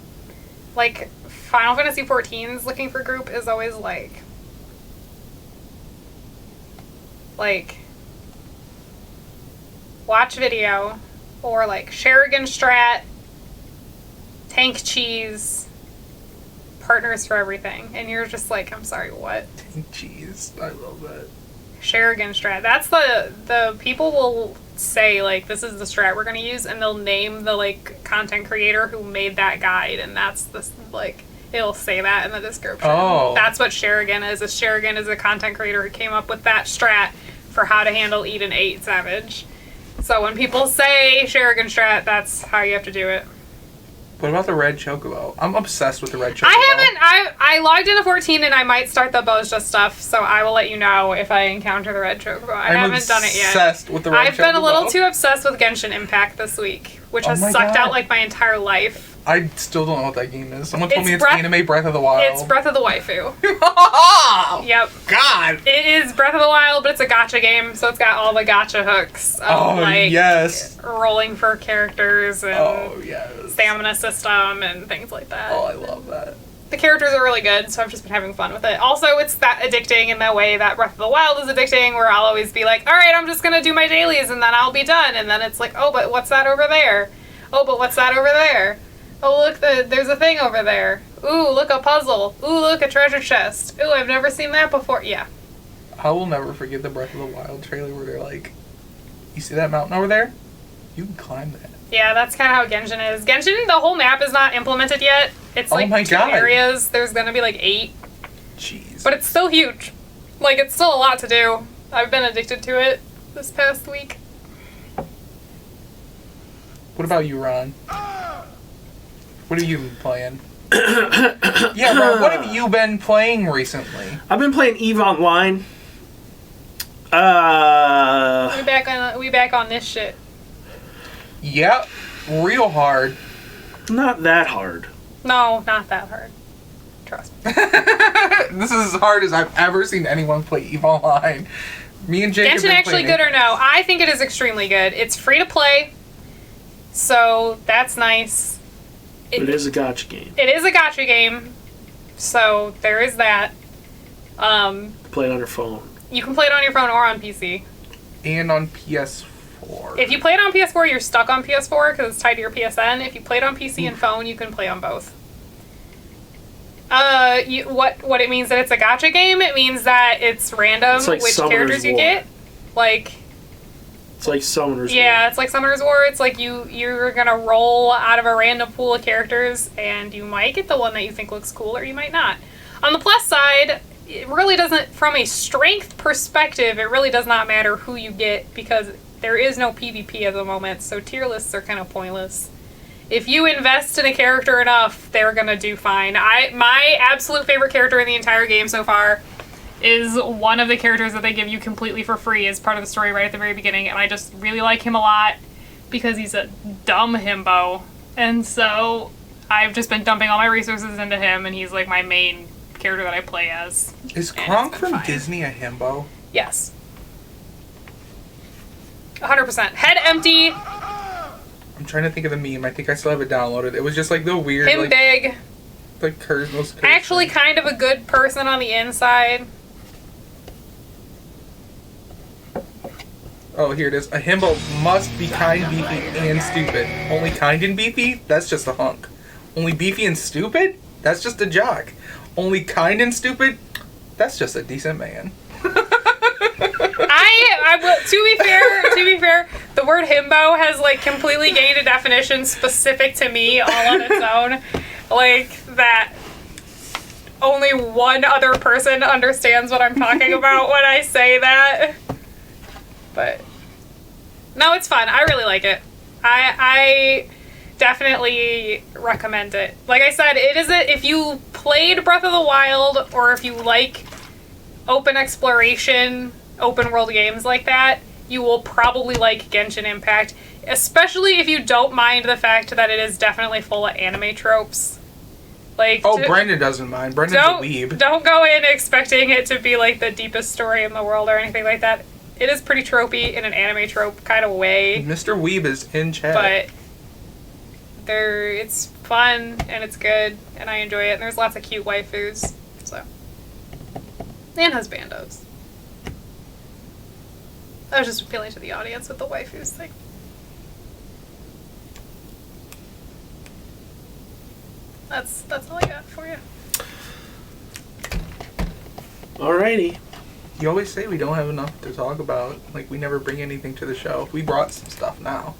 S4: like Final Fantasy XIV's looking for group is always like watch video or like Sherigan Strat, Tank Cheese, Partners for Everything, and you're just like, I'm sorry, what?
S3: Jeez, I love that.
S4: Sherigan Strat. That's the people will say like this is the strat we're gonna use, and they'll name the like content creator who made that guide, and that's the like it'll say that in the description.
S3: Oh.
S4: That's what Sherigan is. A Sherigan is a content creator who came up with that strat for how to handle Eat and 8 Savage. So when people say Sherigan Strat, that's how you have to do it.
S3: What about the red chocobo? I'm obsessed with the red chocobo.
S4: I logged into 14 and I might start the Bozja stuff, so I will let you know if I encounter the red chocobo. I
S3: I'm
S4: haven't done it yet.
S3: obsessed with the red chocobo.
S4: I've been a little too obsessed with Genshin Impact this week, which has
S3: Oh my
S4: sucked
S3: God.
S4: out like my entire life.
S3: I still don't know what that game is. Someone told
S4: It's
S3: me it's
S4: Breath-
S3: Anime Breath of the Wild.
S4: It's Breath of the Waifu.
S3: Oh,
S4: Yep.
S3: God!
S4: It is Breath of the Wild, but it's a gacha game, so it's got all the gacha hooks of
S3: Oh,
S4: like
S3: yes.
S4: rolling for characters and
S3: Oh, yes.
S4: stamina system and things like that.
S3: Oh, I love that.
S4: The characters are really good, so I've just been having fun with it. Also, it's that addicting in that way that Breath of the Wild is addicting, where I'll always be like, alright, I'm just gonna do my dailies and then I'll be done. And then it's like, oh, but what's that over there? Oh, but what's that over there? Oh, look, there's a thing over there. Ooh, look, a puzzle. Ooh, look, a treasure chest. Ooh, I've never seen that before. Yeah.
S3: I will never forget the Breath of the Wild trailer where they're like, you see that mountain over there? You can climb that.
S4: Yeah, that's kind of how Genshin is. Genshin, the whole map is not implemented yet. It's
S3: Oh
S4: like
S3: my
S4: 2
S3: God.
S4: areas. There's gonna be like 8.
S3: Jeez.
S4: But it's still huge. Like, it's still a lot to do. I've been addicted to it this past week.
S3: What about you, Ron? What have you been playing? Yeah, Ron, what have you been playing recently?
S2: I've been playing EVE Online.
S4: We back on this shit.
S3: Yep, real hard.
S2: Not that hard.
S4: No, not that hard. Trust me.
S3: This is as hard as I've ever seen anyone play EVE Online. Me and Jake have
S4: Genshin
S3: been
S4: actually
S3: playing
S4: good
S3: it.
S4: or no? I think it is extremely good. It's free to play, so that's nice.
S2: It is a gacha game.
S4: It is a gacha game, so there is that.
S2: Play it on your phone.
S4: You can play it on your phone or on PC.
S3: And on PS4.
S4: If you play it on PS4, you're stuck on PS4 because it's tied to your PSN. If you play it on PC and phone, you can play on both. What it means that it's a gacha game? It means that it's random
S2: It's like
S4: which
S2: Summoner's
S4: characters you
S2: War.
S4: get. Like,
S2: It's like Summoner's
S4: yeah,
S2: War.
S4: it's like Summoner's War. It's like you're gonna roll out of a random pool of characters, and you might get the one that you think looks cool, or you might not. On the plus side, it really doesn't, from a strength perspective, it really does not matter who you get because there is no PvP at the moment, so tier lists are kind of pointless. If you invest in a character enough, they're gonna do fine. My absolute favorite character in the entire game so far is one of the characters that they give you completely for free as part of the story right at the very beginning, and I just really like him a lot because he's a dumb himbo. And so I've just been dumping all my resources into him, and he's like my main character that I play as.
S3: Is
S4: And
S3: Kronk
S4: it's been
S3: from
S4: fine.
S3: Disney a himbo?
S4: Yes. 100%. Head empty,
S3: I'm trying to think of the meme. I think I still have it downloaded. It was just like the weird,
S4: him
S3: like,
S4: big,
S3: most cursed
S4: actually
S3: thing.
S4: kind of a good person on the inside.
S3: Oh, here it is. A himbo must be kind, beefy, and stupid. Only kind and beefy? That's just a hunk. Only beefy and stupid? That's just a jock. Only kind and stupid? That's just a decent man.
S4: I will, to be fair, the word himbo has like completely gained a definition specific to me all on its own. Like that only one other person understands what I'm talking about when I say that. But no, it's fun. I really like it. I definitely recommend it. Like I said, it is if you played Breath of the Wild or if you like open exploration, open world games like that, you will probably like Genshin Impact, especially if you don't mind the fact that it is definitely full of anime tropes. Like,
S3: Brendan doesn't mind. Brendan's a weeb.
S4: Don't go in expecting it to be like the deepest story in the world or anything like that. It is pretty tropey in an anime trope kind of way.
S3: Mr. Weeb is in chat.
S4: But it's fun and it's good and I enjoy it. And there's lots of cute waifus. So. And husbandos. I was just appealing to the audience with the waifus thing. That's all I got for you.
S2: Alrighty.
S3: You always say we don't have enough to talk about. Like, we never bring anything to the show. We brought some stuff now.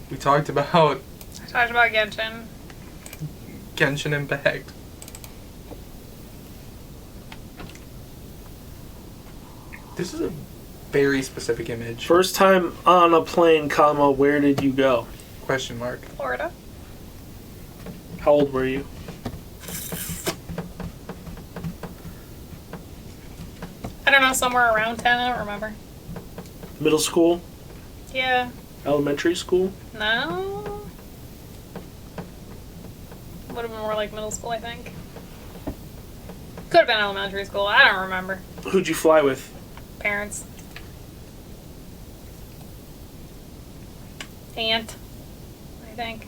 S3: We talked about
S4: I talked about Genshin.
S3: Genshin Impact. This is a very specific image.
S2: First time on a plane, comma, where did you go?
S3: Question mark.
S4: Florida.
S2: How old were you?
S4: I don't know, somewhere around 10, I don't remember.
S2: Middle school?
S4: Yeah.
S2: Elementary school?
S4: No. Would have been more like middle school, I think. Could have been elementary school, I don't remember.
S2: Who'd you fly with?
S4: Parents. Aunt, I think.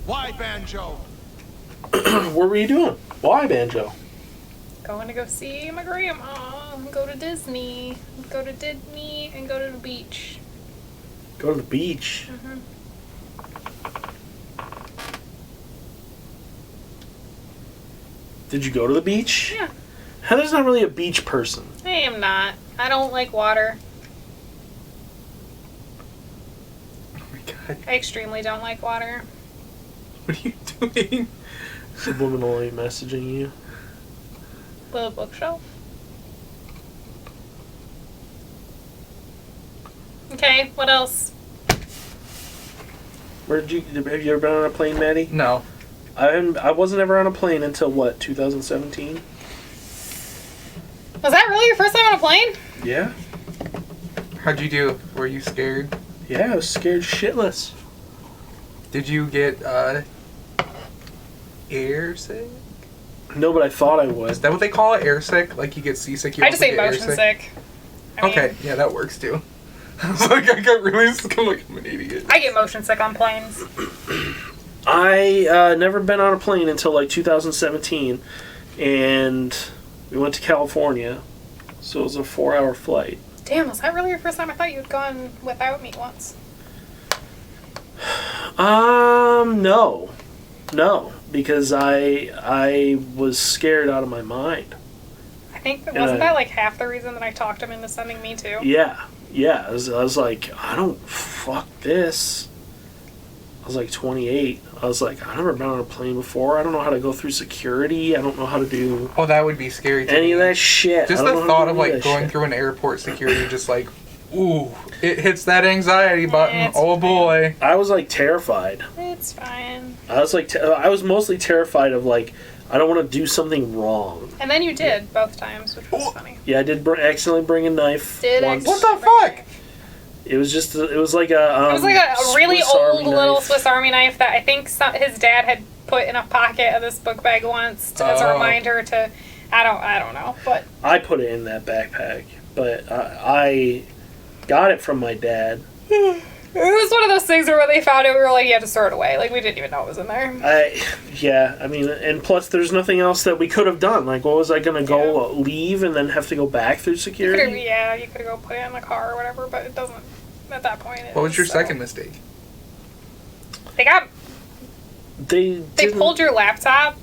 S1: Why banjo?
S2: What were you doing? Why banjo?
S4: Going to go see my grandma, go to Disney, go to Disney, and go to the beach.
S2: Go to the beach.
S4: Mm-hmm.
S2: Did you go to the beach?
S4: Yeah.
S2: Heather's not really a beach person.
S4: I am not. I don't like water.
S3: Oh my god.
S4: I extremely don't like water.
S3: What are you doing?
S2: Subliminally messaging you.
S4: The bookshelf. Okay, what else?
S2: Have you ever been on a plane, Maddie?
S3: No.
S2: I wasn't ever on a plane until what, 2017?
S4: Was that really your first time on a plane?
S2: Yeah.
S3: How'd you do? Were you scared?
S2: Yeah, I was scared shitless.
S3: Did you get air sick?
S2: No, but I thought I would.
S3: Is that what they call it? Air sick? Like you get seasick? You
S4: I just
S3: also
S4: say
S3: get air
S4: motion sick. I mean,
S3: Okay, yeah, that works too. I was like, I got really I'm like, I'm an idiot.
S4: I get motion sick on planes.
S2: I never been on a plane until like 2017, and we went to California, so it was a 4-hour flight.
S4: Damn, was that really your first time? I thought you'd gone without me once.
S2: No, because I was scared out of my mind.
S4: I think wasn't that like half the reason that I talked him into sending me too?
S2: Yeah. I was like, I don't fuck this. I was like 28. I was like, I've never been on a plane before. I don't know how to go through security. I don't know how to do
S3: Oh, that would be scary to
S2: any
S3: me.
S2: of that shit.
S3: Just
S2: I don't
S3: the
S2: know how
S3: thought
S2: to
S3: of
S2: do
S3: like
S2: that
S3: going
S2: shit.
S3: through an airport security, just like, ooh, it hits that anxiety button.
S4: It's
S3: Oh
S4: fine.
S3: boy.
S2: I was like terrified.
S4: It's fine.
S2: I was like, I was mostly terrified of like, I don't want to do something wrong.
S4: And then you did both times, which was funny.
S2: Yeah, I did accidentally bring a knife once.
S3: What the fuck?
S2: It was just, it was like a.
S4: It was like a really
S2: Swiss
S4: old
S2: Army
S4: little
S2: knife.
S4: Swiss Army knife that I think his dad had put in a pocket of this book bag once as a
S3: Oh.
S4: reminder to. I don't know, but
S2: I put it in that backpack. but I got it from my dad.
S4: It was one of those things where when they found it, we were like, yeah, just throw it away. Like, we didn't even know it was in there.
S2: I mean, and plus there's nothing else that we could have done. Like, what was I going to go leave and then have to go back through security?
S4: You could go put it in the car or whatever, but it doesn't, at that point.
S3: What was your second mistake?
S2: They
S4: pulled your laptop.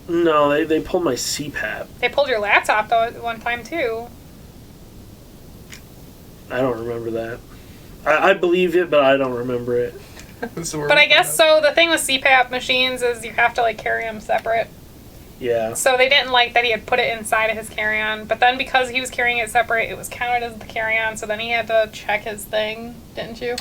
S2: No, they pulled my CPAP.
S4: They pulled your laptop, though, at one time, too.
S2: I don't remember that. I believe it, but I don't remember it.
S4: But I guess so. The thing with CPAP machines is you have to like carry them separate.
S2: Yeah.
S4: So they didn't like that he had put it inside of his carry-on, but then because he was carrying it separate, it was counted as the carry-on. So then he had to check his thing, didn't you?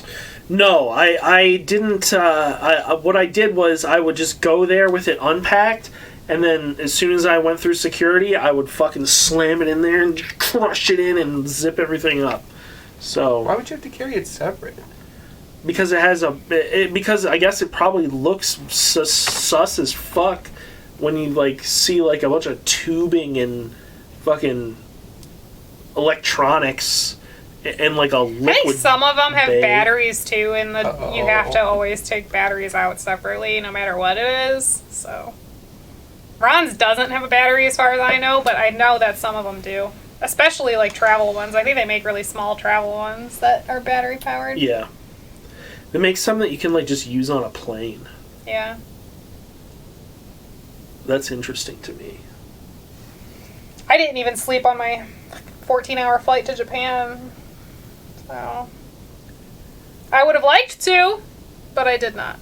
S2: No, I didn't. What I did was I would just go there with it unpacked, and then as soon as I went through security, I would fucking slam it in there and crush it in and zip everything up. So
S3: why would you have to carry it separate?
S2: Because it has because I guess it probably looks sus as fuck when you like see like a bunch of tubing and fucking electronics and like a liquid.
S4: I think some of them have
S2: bay.
S4: batteries too, and you have to always take batteries out separately, no matter what it is. So Ron's doesn't have a battery, as far as I know, but I know that some of them do. Especially, like, travel ones. I think they make really small travel ones that are battery-powered.
S2: Yeah. They make some that you can, like, just use on a plane.
S4: Yeah.
S2: That's interesting to me.
S4: I didn't even sleep on my 14-hour flight to Japan. So I would have liked to, but I did not.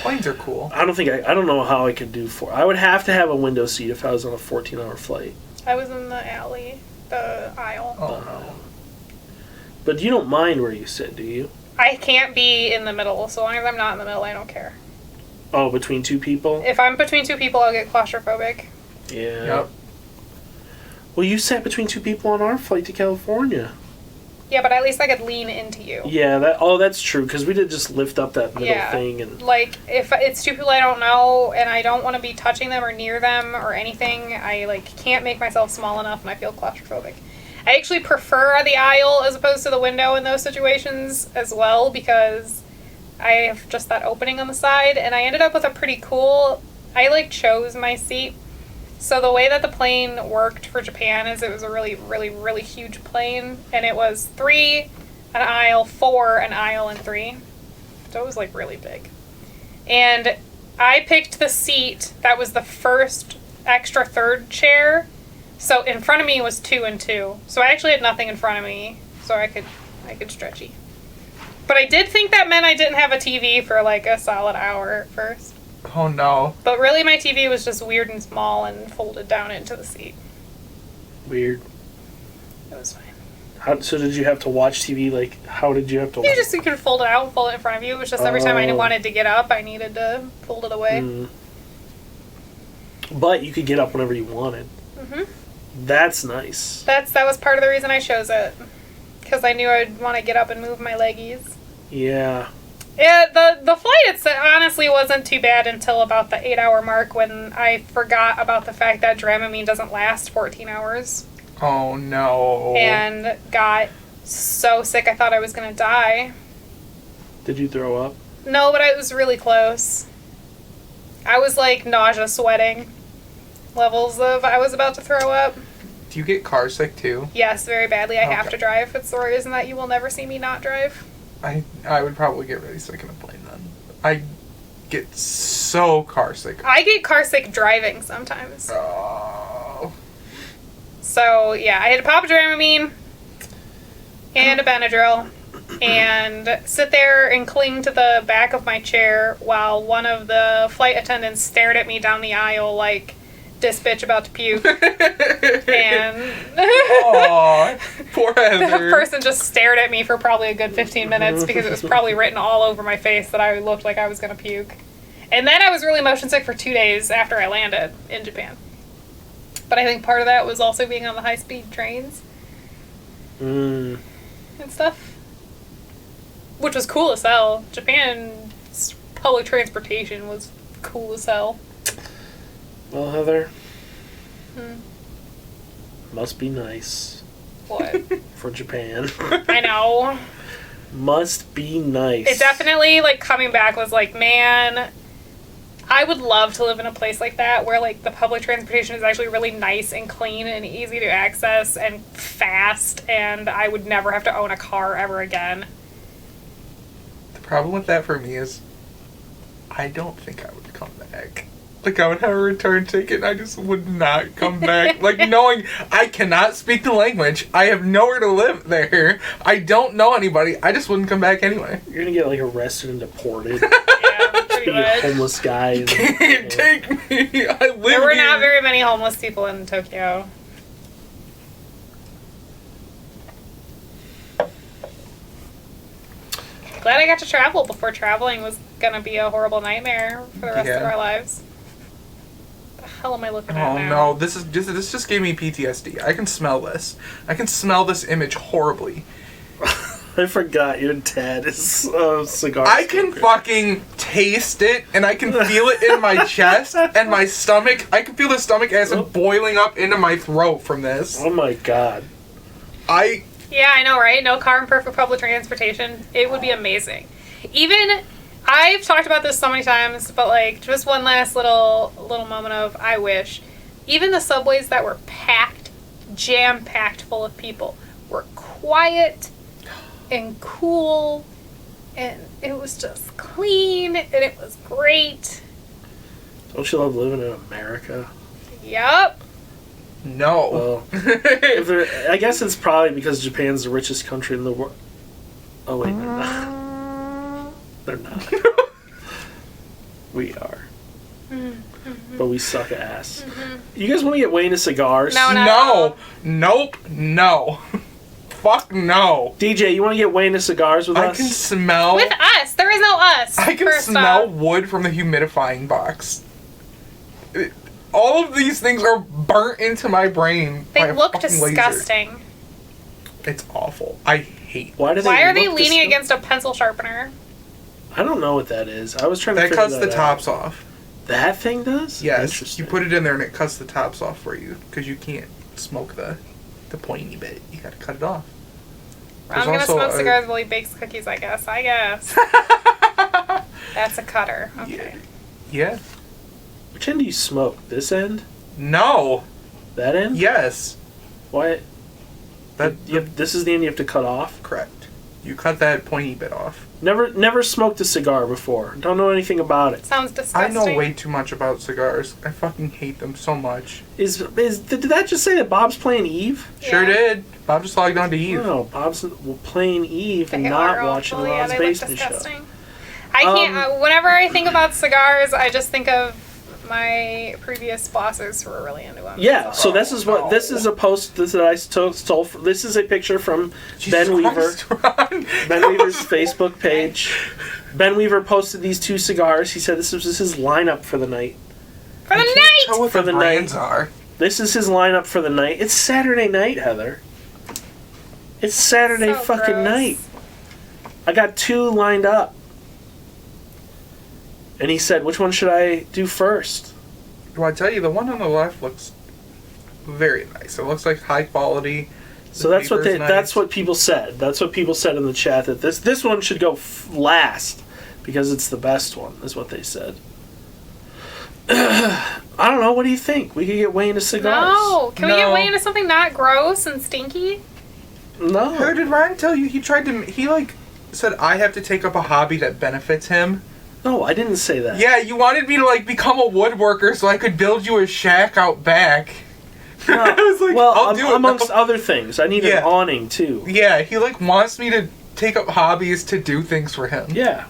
S3: Planes are cool.
S2: I don't know how I could do I would have to have a window seat if I was on a 14-hour flight.
S4: I was in the aisle.
S3: Oh no.
S2: But you don't mind where you sit, do you?
S4: I can't be in the middle. So long as I'm not in the middle, I don't care.
S2: Oh, between two people?
S4: If I'm between two people, I'll get claustrophobic.
S2: Yeah.
S3: Yep.
S2: Well, you sat between two people on our flight to California.
S4: Yeah, but at least I could lean into you.
S2: Yeah, that's true, because we did just lift up that middle thing. And
S4: like, if it's two people I don't know, and I don't want to be touching them or near them or anything, I, like, can't make myself small enough, and I feel claustrophobic. I actually prefer the aisle as opposed to the window in those situations as well, because I have just that opening on the side, and I ended up with a pretty cool... I, like, chose my seat. So the way that the plane worked for Japan is it was a really, really, really huge plane, and it was 3 an aisle, 4 an aisle, and 3. So it was like really big. And I picked the seat that was the first extra third chair. So in front of me was 2 and 2. So I actually had nothing in front of me, so I could stretchy. But I did think that meant I didn't have a TV for like a solid hour at first.
S3: Oh no.
S4: But really my TV was just weird and small and folded down into the seat.
S2: Weird.
S4: It was fine.
S2: So did you have to watch TV? Like, how did you have to watch?
S4: You could fold it out and fold it in front of you. It was just every time I wanted to get up, I needed to fold it away.
S2: Mm. But you could get up whenever you wanted.
S4: Mm-hmm.
S2: That's nice.
S4: That was part of the reason I chose it. Because I knew I'd want to get up and move my leggies.
S2: Yeah.
S4: Yeah, the flight honestly wasn't too bad until about the 8-hour mark when I forgot about the fact that Dramamine doesn't last 14 hours.
S3: Oh no.
S4: And got so sick I thought I was going to die.
S2: Did you throw up?
S4: No, but I was really close. I was like nausea sweating levels of I was about to throw up.
S3: Do you get car sick too?
S4: Yes, very badly. I have
S3: Okay.
S4: to drive. It's the reason that you will never see me not drive.
S3: I would probably get really sick in a plane then. I get so car sick.
S4: I get car sick driving sometimes.
S3: Oh.
S4: So, yeah, I had to pop a Dramamine and a Benadryl and sit there and cling to the back of my chair while one of the flight attendants stared at me down the aisle like, this bitch about to puke. And
S3: Aw, poor Heather.
S4: the person just stared at me for probably a good 15 minutes because it was probably written all over my face that I looked like I was going to puke. And then I was really motion sick for 2 days after I landed in Japan. But I think part of that was also being on the high-speed trains and stuff. Which was cool as hell. Japan's public transportation was cool as hell.
S2: Well, Heather, Must be nice
S4: What?
S2: for Japan.
S4: I know.
S2: Must be nice.
S4: It definitely, like, coming back was like, man, I would love to live in a place like that where, like, the public transportation is actually really nice and clean and easy to access and fast, and I would never have to own a car ever again.
S3: The problem with that for me is I don't think I would come back. Like, I would have a return ticket and I just would not come back. Like, knowing I cannot speak the language, I have nowhere to live there, I don't know anybody, I just wouldn't come back anyway.
S2: You're gonna get, like, arrested and deported.
S4: Yeah, pretty
S2: Be a
S4: much.
S2: homeless guy.
S3: You can't take me, I live
S4: There were
S3: here.
S4: not very many homeless people in Tokyo. Glad I got to travel before traveling was gonna be a horrible nightmare for the rest of
S3: Yeah.
S4: our lives. The hell am I looking at
S3: Oh
S4: now?
S3: no, this just gave me PTSD. I can smell this. I can smell this image horribly.
S2: I forgot your dad is a cigar
S3: I can
S2: smoker.
S3: fucking taste it, and I can feel it in my chest and my stomach. I can feel the stomach acid boiling up into my throat from this.
S2: Oh my god.
S4: Yeah, I know, right? No car and perfect public transportation. It would be amazing. Even, I've talked about this so many times, but like, just one last little moment of I wish. Even the subways that were packed, jam-packed full of people, were quiet and cool, and it was just clean, and it was great.
S2: Don't you love living in America?
S4: Yup.
S3: No.
S2: Well, I guess it's probably because Japan's the richest country in the world. Oh wait, they're not. They're not. We are. But we suck ass. You guys want to get way into cigars?
S4: No.
S3: No. Nope. No. Fuck no.
S2: DJ, you want to get way into cigars with
S3: I
S2: us?
S3: can smell.
S4: With us. There is no us.
S3: I can
S4: first
S3: smell
S4: off.
S3: wood from the humidifying box. All of these things are burnt into my brain. by
S4: They
S3: a
S4: look
S3: fucking laser.
S4: disgusting.
S3: It's awful. I hate.
S2: Why do they?
S4: Why are they
S2: look
S4: leaning
S2: dis-
S4: against a pencil sharpener?
S2: I don't know what that is. I was trying to
S3: That
S2: figure
S3: cuts
S2: that
S3: the
S2: out.
S3: tops off.
S2: That thing does?
S3: Yes,
S2: Interesting.
S3: you put it in there and it cuts the tops off for you because you can't smoke the pointy bit. You gotta cut it off.
S4: I'm
S3: There's
S4: gonna
S3: also
S4: smoke
S3: a-
S4: cigars while he bakes cookies, I guess. That's a cutter. Okay.
S3: Yeah.
S2: Which end do you smoke? This end?
S3: No.
S2: That end?
S3: Yes.
S2: Why?
S3: That
S2: This is the end you have to cut off?
S3: correct. You cut that pointy bit off.
S2: Never smoked a cigar before. Don't know anything about it.
S4: Sounds
S3: I
S4: disgusting.
S3: know way too much about cigars. I fucking hate them so much.
S2: Did that just say that Bob's playing Eve?
S3: Sure
S4: Yeah.
S3: did. Bob just logged on to Eve.
S2: No, Bob's playing Eve and
S4: They
S2: not
S4: are
S2: watching
S4: awful.
S2: Ron's
S4: they look
S2: Basement Show.
S4: disgusting. I can't. Whenever I think about cigars, I just think of my previous bosses who were really into them.
S2: Yeah, so this is what
S3: no.
S2: this is a post that I stole. This is a picture from
S3: Jesus
S2: Ben Weaver.
S3: Christ, Ron.
S2: Ben Weaver's Facebook page. Ben Weaver posted these two cigars. He said this was his lineup for the night.
S4: For the
S3: I can't
S4: night.
S3: tell what
S2: For
S3: the
S2: the
S3: brands
S2: night.
S3: are.
S2: This is his lineup for the night. It's Saturday night, Heather. It's Saturday
S4: So
S2: fucking
S4: gross.
S2: night. I got two lined up. And he said, which one should I do first?
S3: Do I tell you, the one on the left looks very nice. It looks like high quality.
S2: So
S3: The
S2: that's what
S3: paper's nice.
S2: that's what people said. That's what people said in the chat, that this one should go last because it's the best one, is what they said. I don't know. What do you think? We could get way into cigars.
S4: No. Can we get
S3: No.
S4: way into something not gross and stinky?
S2: No.
S3: How did Ryan tell you? He said I have to take up a hobby that benefits him.
S2: No, I didn't say that.
S3: Yeah, you wanted me to become a woodworker so I could build you a shack out back.
S2: No.
S3: I was like,
S2: well,
S3: I'll do it.
S2: amongst other things, I need
S3: Yeah.
S2: an awning too.
S3: Yeah, he wants me to take up hobbies to do things for him.
S2: Yeah.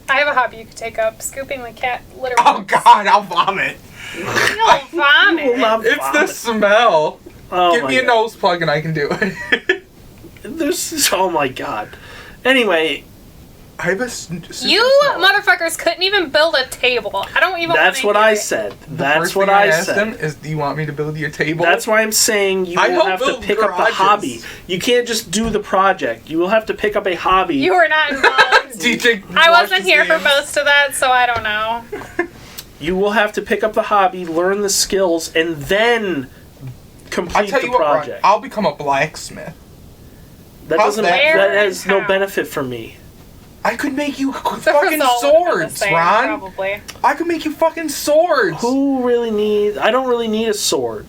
S4: I have a hobby you could take up: scooping the cat litter.
S3: Oh God, I'll vomit.
S4: You'll
S2: You will
S4: vomit.
S2: not
S3: It's the
S2: vomit.
S3: smell.
S2: Oh
S3: Give
S2: my
S3: me a
S2: God.
S3: nose plug and I can do it.
S2: Oh my God. Anyway,
S3: I have a super
S4: You
S3: smell.
S4: motherfuckers couldn't even build a table. I don't even.
S2: that's
S4: wanna
S2: what
S4: hear
S2: I
S4: it.
S2: said.
S3: The
S2: That's
S3: first
S2: what
S3: thing
S2: I
S3: asked
S2: said.
S3: him is, do you want me to build you a table?
S2: That's why I'm saying you
S3: I
S2: will
S3: help
S2: have to
S3: build
S2: pick up the
S3: garages.
S2: hobby. You can't just do the project. You will have to pick up a hobby.
S4: You were not involved.
S3: DJ
S4: I
S3: washed
S4: wasn't
S3: his
S4: here for
S3: hands.
S4: most of that, so I don't know.
S2: You will have to pick up the hobby, learn the skills, and then complete
S3: I'll tell
S2: the
S3: you what, Ron,
S2: project.
S3: I'll become a blacksmith.
S2: That
S3: how's
S2: doesn't.
S3: that?
S2: That has no
S4: How?
S2: benefit for me.
S3: I could make you
S4: The
S3: fucking
S4: result would've been the
S3: swords,
S4: same,
S3: Ron.
S4: Probably.
S3: I could make you fucking swords.
S2: Who really needs? I don't really need a sword.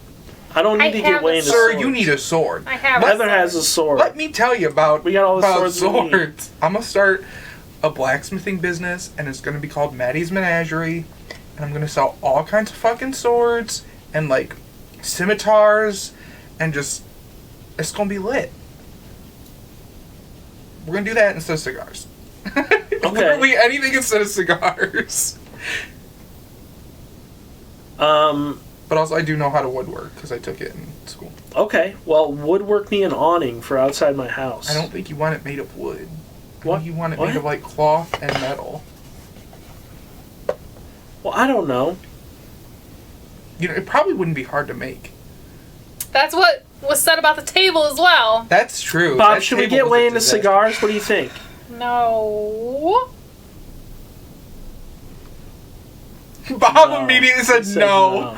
S2: I don't need
S4: I
S2: to
S4: have
S2: get way
S4: a
S2: into
S3: Sir,
S2: swords.
S3: you need a sword.
S4: I have.
S2: Heather has a sword.
S3: Let me tell you about,
S2: We got all the
S3: about
S2: swords we need.
S3: swords. I'm gonna start a blacksmithing business, and it's gonna be called Maddie's Menagerie, and I'm gonna sell all kinds of fucking swords and like scimitars, and just it's gonna be lit. We're gonna do that instead of cigars. Literally anything instead of cigars. But also, I do know how to woodwork because I took it in school.
S2: Okay. Well, woodwork me an awning for outside my house.
S3: I don't think you want it made of wood.
S2: What?
S3: You want it
S2: What?
S3: made of like cloth and metal.
S2: Well, I don't know.
S3: You know, it probably wouldn't be hard to make.
S4: That's what was said about the table as well.
S3: That's true.
S2: Bob,
S3: That
S2: should we
S3: table
S2: get
S3: was
S2: way
S3: a
S2: into
S3: disaster.
S2: cigars? What do you think?
S4: No.
S3: Bob
S2: No.
S3: immediately
S2: He
S3: said
S2: said
S3: no.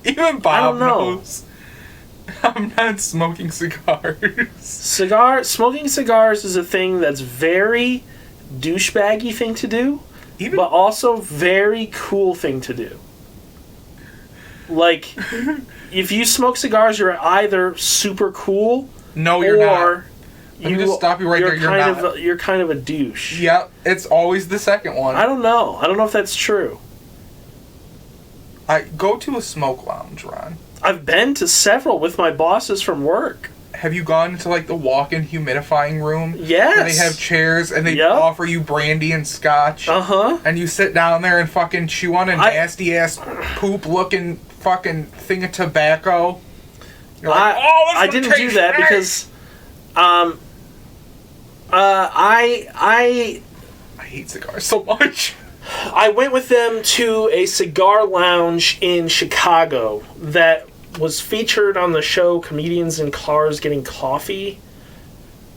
S3: Even Bob
S2: I don't know.
S3: knows. I'm not smoking cigars.
S2: Smoking cigars is a thing that's very douchebaggy thing to do,
S3: Even
S2: but also very cool thing to do. Like, if you smoke cigars, you're either super cool
S3: no, you're
S2: or
S3: not. Let me just stop you right there. You're
S2: kind
S3: not.
S2: you're kind of a douche.
S3: Yep, it's always the second one.
S2: I don't know. I don't know if that's true.
S3: I go to a smoke lounge, Ron.
S2: I've been to several with my bosses from work.
S3: Have you gone into like the walk-in humidifying room?
S2: Yes.
S3: Where they have chairs and they
S2: Yep.
S3: offer you brandy and scotch.
S2: Uh-huh.
S3: And you sit down there and fucking chew on a nasty ass poop looking fucking thing of tobacco. You're like, oh, this
S2: I
S3: one
S2: didn't do
S3: tastes
S2: that
S3: great."
S2: because I
S3: hate cigars so much.
S2: I went with them to a cigar lounge in Chicago that was featured on the show Comedians in Cars Getting Coffee.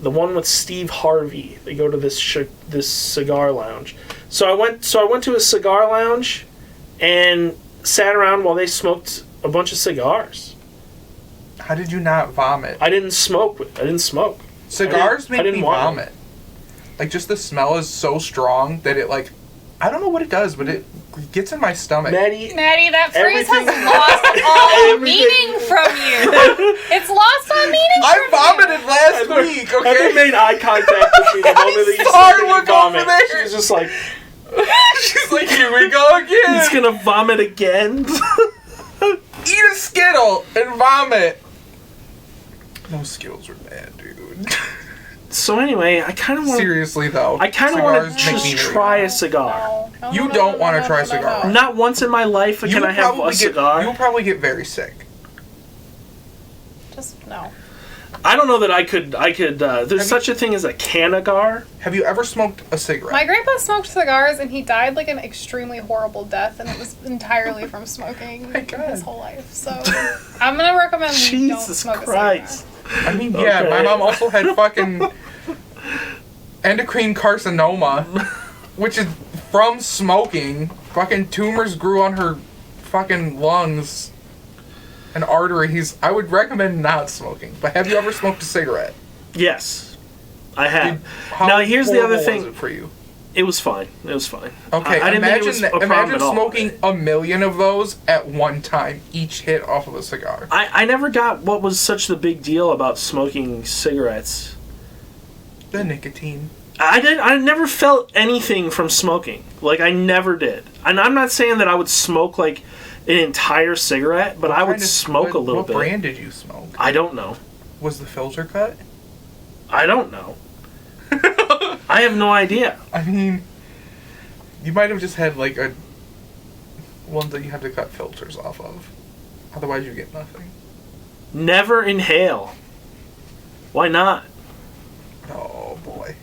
S2: The one with Steve Harvey. They go to this cigar lounge. So I went to a cigar lounge and sat around while they smoked a bunch of cigars.
S3: How did you not vomit?
S2: I didn't smoke.
S3: Cigars make
S2: didn't
S3: me
S2: want
S3: vomit. Like, just the smell is so strong that it, like, I don't know what it does, but it gets in my stomach.
S2: Maddie,
S4: that phrase has
S2: Everything-
S4: lost all
S2: Everything-
S4: meaning from you. It's lost all meaning
S3: I
S4: from you.
S3: vomited last week,
S2: Heather
S3: okay?
S2: made eye contact with me the moment that you
S3: saw
S2: said
S3: her
S2: that you
S3: look over
S2: vomit.
S3: there.
S2: She was just like,
S3: She's like, here we go again.
S2: he's gonna vomit again.
S3: Eat a Skittle and vomit. Those Skittles were bad, dude.
S2: So anyway, I kind of want.
S3: Seriously, though.
S2: I kind of want to
S3: cigars make
S2: just
S3: me
S2: try a cigar.
S4: No,
S3: You don't wanna try a cigar.
S4: no.
S2: Not once in my life can I have a cigar.
S3: You'll probably get very sick.
S4: Just no.
S2: I don't know that I could. There's such a thing as a canagar.
S3: Have you ever smoked a cigarette?
S4: My grandpa smoked cigars and he died like an extremely horrible death, and it was entirely from smoking
S3: My God.
S4: his whole life. So I'm gonna recommend you don't
S2: Jesus
S4: smoke
S2: Christ.
S3: I mean, yeah,
S2: Okay.
S3: my mom also had fucking endocrine carcinoma, which is from smoking. Fucking tumors grew on her fucking lungs and arteries. I would recommend not smoking. But have you ever smoked a cigarette?
S2: Yes, I have.
S3: How
S2: Now here's the other
S3: horrible
S2: thing.
S3: was it for you?
S2: It was fine. It was fine.
S3: Okay,
S2: I didn't think it was a problem
S3: imagine
S2: at all.
S3: smoking a million of those at one time, each hit off of a cigar.
S2: I never got what was such the big deal about smoking cigarettes.
S3: The nicotine.
S2: I never felt anything from smoking. Like, I never did. And I'm not saying that I would smoke, like, an entire cigarette, but I would smoke a little bit.
S3: What brand did you smoke?
S2: I don't know.
S3: Was the filter cut?
S2: I don't know. I have no idea.
S3: I mean, you might have just had, like, a one that you have to cut filters off of. Otherwise, you get nothing.
S2: Never inhale. Why not?
S3: Oh, boy.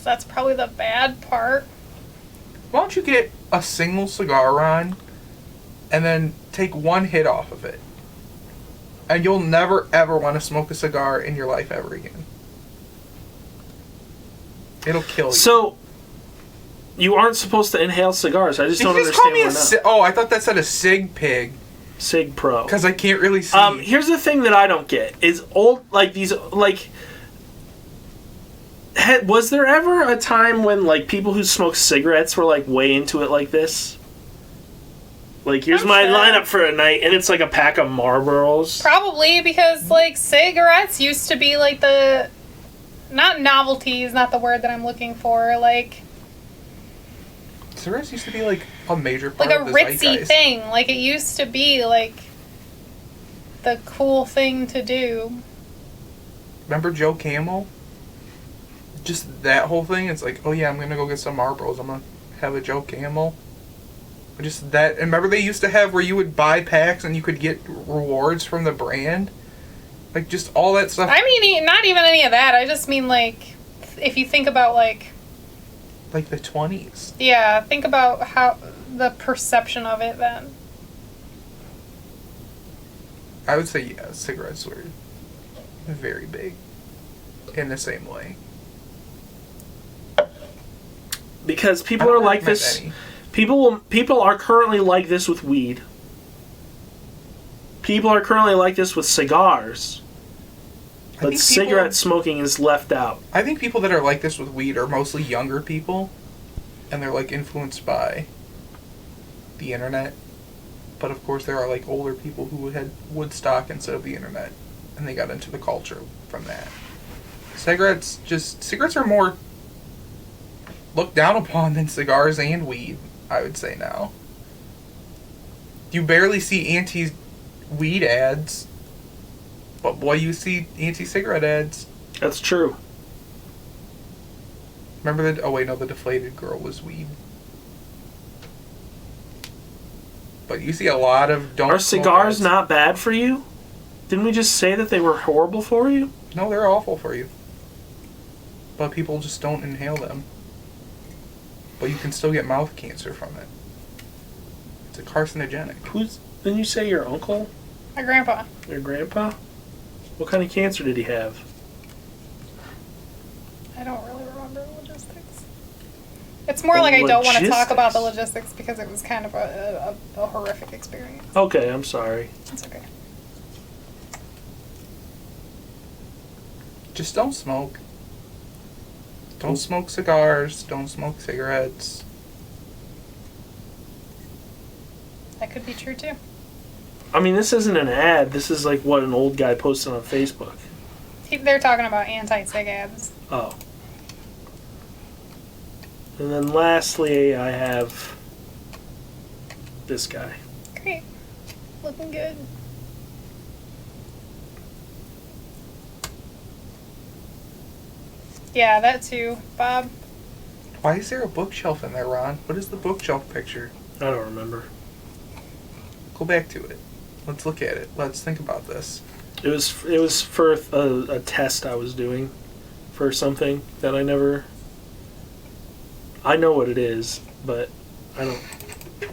S4: That's probably the bad part.
S3: Why don't you get a single cigar on and then take one hit off of it? And you'll never, ever want to smoke a cigar in your life ever again. It'll kill you.
S2: So, You aren't supposed to inhale cigars. I just
S3: Did
S2: don't
S3: you just call
S2: understand
S3: me
S2: why not.
S3: Oh, I thought that said a Sig Pig.
S2: Sig Pro.
S3: Because I can't really see.
S2: Here's the thing that I don't get is was there ever a time when like people who smoke cigarettes were like way into it like this? Like, here's
S4: I'm
S2: my
S4: sure.
S2: lineup for a night, and it's like a pack of Marlboros.
S4: Probably because, like, cigarettes used to be, like, not novelty is not the word that I'm looking for, like...
S3: Cigarettes used to be, like, a major part
S4: Like a
S3: of the
S4: ritzy
S3: zeitgeist.
S4: thing. Like, it used to be, like, the cool thing to do.
S3: Remember Joe Camel? Just that whole thing? It's like, oh yeah, I'm gonna go get some Marlboros. I'm gonna have a Joe Camel. Just that. And remember they used to have where you would buy packs and you could get rewards from the brand? Like, just all that stuff.
S4: I mean, not even any of that. I just mean, like, if you think about, like...
S3: Like the 20s.
S4: Yeah, think about how... the perception of it then.
S3: I would say, yeah, cigarettes were very big. In the same way.
S2: Because
S3: I
S2: people
S3: don't
S2: are like
S3: recommend
S2: this.
S3: any.
S2: People are currently like this with weed. People are currently like this with cigars.
S3: I
S2: But
S3: think
S2: cigarette smoking is left out.
S3: I think people that are like this with weed are mostly younger people. And they're, like, influenced by the internet. But, of course, there are, like, older people who had Woodstock instead of the internet. And they got into the culture from that. Cigarettes are more looked down upon than cigars and weed, I would say now. You barely see anti-weed ads, but boy, you see anti-cigarette ads.
S2: That's true.
S3: Remember the deflated girl was weed. But you see a lot of don't
S2: Are
S3: smoke
S2: cigars
S3: ads.
S2: not bad for you? Didn't we just say that they were horrible for you?
S3: No, they're awful for you. But people just don't inhale them. But you can still get mouth cancer from it. It's a carcinogenic.
S2: Didn't you say your uncle?
S4: My grandpa.
S2: Your grandpa? What kind of cancer did he have?
S4: I don't really remember the logistics. It's more like I don't want to talk about the logistics because it was kind of a horrific experience.
S2: Okay, I'm sorry.
S4: It's okay.
S3: Just don't smoke. Don't smoke cigars. Don't smoke cigarettes.
S4: That could be true too.
S2: I mean, this isn't an ad. This is like what an old guy posted on Facebook.
S4: They're talking about anti-cig ads.
S2: Oh. And then lastly, I have this guy.
S4: Great. Looking good. Yeah, that too, Bob.
S3: Why is there a bookshelf in there, Ron? What is the bookshelf picture?
S2: I don't remember.
S3: Go back to it. Let's look at it. Let's think about this.
S2: It was for a test I was doing for something that I never... I know what it is, but I don't...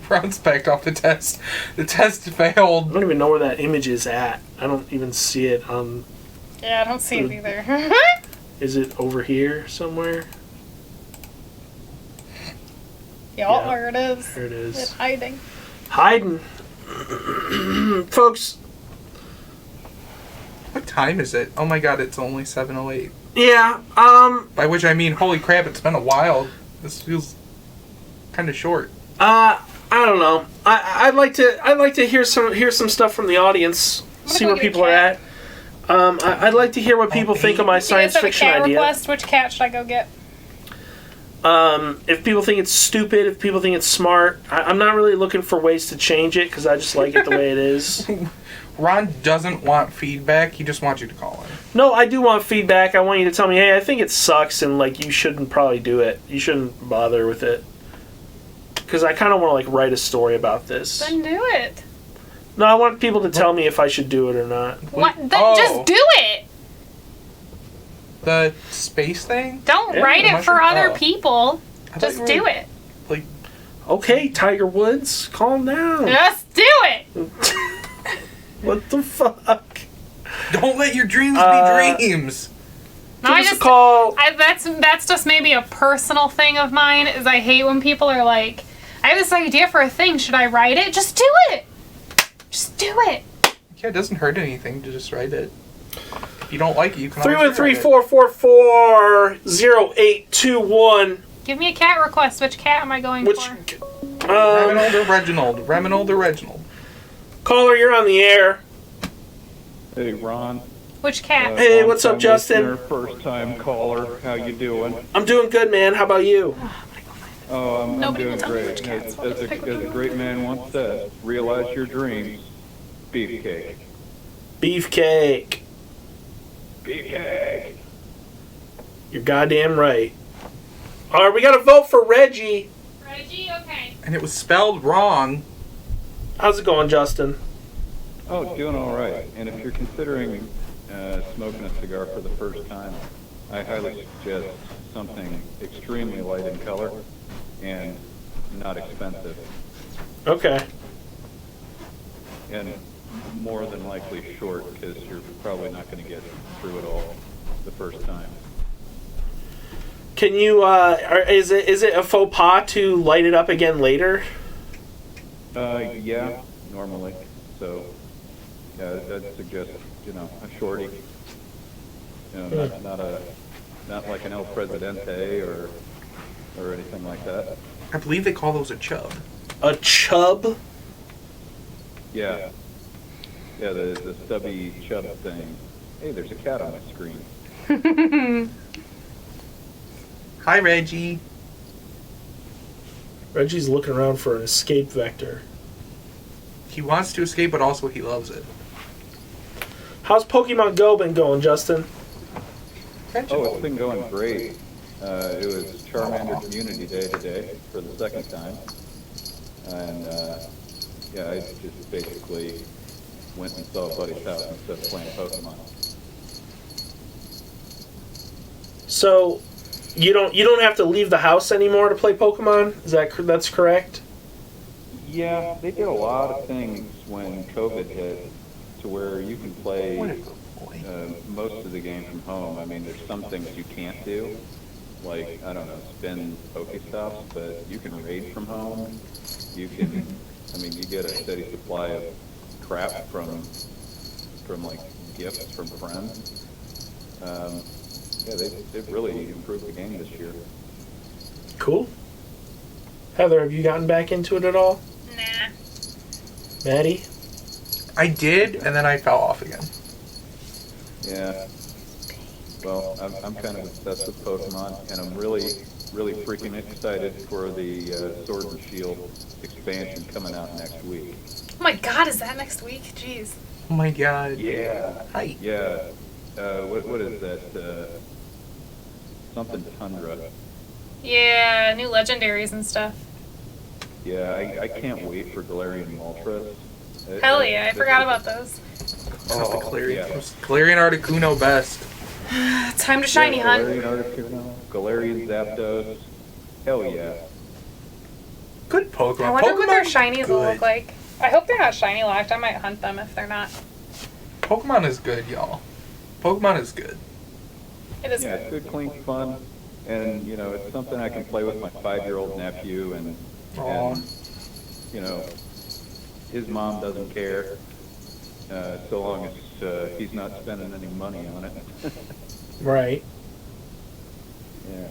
S3: Ron's backed off the test. The test
S2: I
S3: failed.
S2: don't even know where that image is at. I don't even see it on...
S4: Yeah, I don't see it either.
S2: Is it over here somewhere?
S4: Yeah, there it is.
S2: There it is.
S4: It's hiding.
S2: Hiding. Folks,
S3: What time is it? Oh my god, it's only 7:08.
S2: yeah,
S3: By which I mean, holy crap, it's been a while. This feels kind of short.
S2: I don't know. I'd like to hear some stuff from the audience. See
S4: go
S2: where
S4: get a
S2: people are at. I'd like to hear what people think of my science
S4: Do you guys
S2: fiction
S4: have a cat
S2: idea.
S4: request? Which cat should I go get?
S2: If people think it's stupid, if people think it's smart, I'm not really looking for ways to change it because I just like it the way it is.
S3: Ron doesn't want feedback. He just wants you to call him.
S2: No, I do want feedback. I want you to tell me, hey, I think it sucks and like you shouldn't probably do it. You shouldn't bother with it. Because I kind of want to like write a story about this.
S4: Then do it.
S2: No, I want people to tell me if I should do it or not.
S4: What? Then
S3: Oh.
S4: just do it.
S3: The space thing?
S4: Don't
S2: Yeah,
S4: write
S3: the
S4: it for
S3: mushroom-
S4: other
S3: oh.
S4: people.
S3: I thought
S4: Just
S3: you
S4: do
S3: were-
S4: it.
S3: Like,
S2: Okay, Tiger Woods, calm down.
S4: Just do it.
S2: What the fuck?
S3: don't let your dreams be dreams.
S4: No,
S2: Give us a call.
S4: That's just maybe a personal thing of mine. Is I hate when people are like, I have this idea for a thing. Should I write it? Just do it. Just do it.
S3: Yeah, it doesn't hurt anything to just write it. If you don't like it, you can always
S2: 313-444-0821.
S4: Give me a cat request. Which cat am I going for?
S3: Reginald or Reginald? Reginald or Reginald?
S2: Caller, you're on the air.
S6: Hey, Ron.
S4: Which cat?
S2: Hey, what's up,
S6: Long-time
S2: Justin?
S6: listener, first-time caller. How you doing?
S2: I'm doing good, man. How about you?
S6: Oh, I'm
S4: Nobody
S6: doing
S4: will tell me
S6: great.
S4: which cats.
S6: As a great man once said, realize your dreams. Beefcake.
S2: Beefcake.
S6: Beefcake.
S2: You're goddamn right. All right, we got to vote for Reggie.
S4: Reggie, okay.
S3: And it was spelled wrong.
S2: How's it going, Justin?
S6: Oh, doing all right. And if you're considering smoking a cigar for the first time, I highly suggest something extremely light in color and not expensive.
S2: Okay.
S6: And more than likely short, because you're probably not going to get through it all the first time.
S2: Can you, is it a faux pas to light it up again later?
S6: Yeah, normally. So, yeah, I'd suggest, a shorty. Not like an El Presidente or anything like that.
S3: I believe they call those a chub.
S2: A chub?
S6: Yeah. Yeah, the stubby chub thing. Hey, there's a cat on my screen.
S3: Hi, Reggie.
S2: Reggie's looking around for an escape vector.
S3: He wants to escape, but also he loves it.
S2: How's Pokemon Go been going, Justin?
S6: Oh, it's been going great. It was Charmander Community Day today for the second time. And, yeah, I just basically went and saw a buddy's house instead of playing Pokemon.
S2: So, you don't have to leave the house anymore to play Pokemon? That's correct?
S6: Yeah, they did a lot of things when COVID hit to where you can play most of the game from home. I mean, there's some things you can't do, like, I don't know, spin Pokestops, but you can raid from home. You can, you get a steady supply of crap from like, gifts from friends. Yeah, they've really improved the game this year.
S2: Cool. Heather, have you gotten back into it at all?
S4: Nah.
S2: Maddie?
S3: I did, and then I fell off again.
S6: Yeah. Well, I'm kind of obsessed with Pokemon, and I'm really, really freaking excited for the Sword and Shield expansion coming out next week.
S4: Oh my god, is that next week? Jeez.
S3: Oh my god.
S6: Yeah.
S3: Hi.
S6: Yeah. What is that? Something Tundra.
S4: Yeah, new legendaries and stuff.
S6: Yeah, I can't wait for Galarian Moltres.
S4: Hell yeah, I forgot about those.
S3: Oh, the Galarian.
S6: yeah.
S3: Galarian Articuno best.
S4: Time to shiny hunt.
S6: Galarian Articuno, Galarian Zapdos. Hell yeah.
S3: Good Pokemon.
S4: I wonder what their
S3: Pokemon's
S4: shinies will
S3: good.
S4: look like. I hope they're not shiny locked. I might hunt them if they're not.
S3: Pokemon is good, y'all. Pokemon is good.
S4: It is
S6: Yeah,
S4: good.
S6: it's good, clean fun. And, it's something I can play with my 5-year-old nephew and his mom doesn't care, so long as he's not spending any money on it.
S2: Right.
S6: Yeah.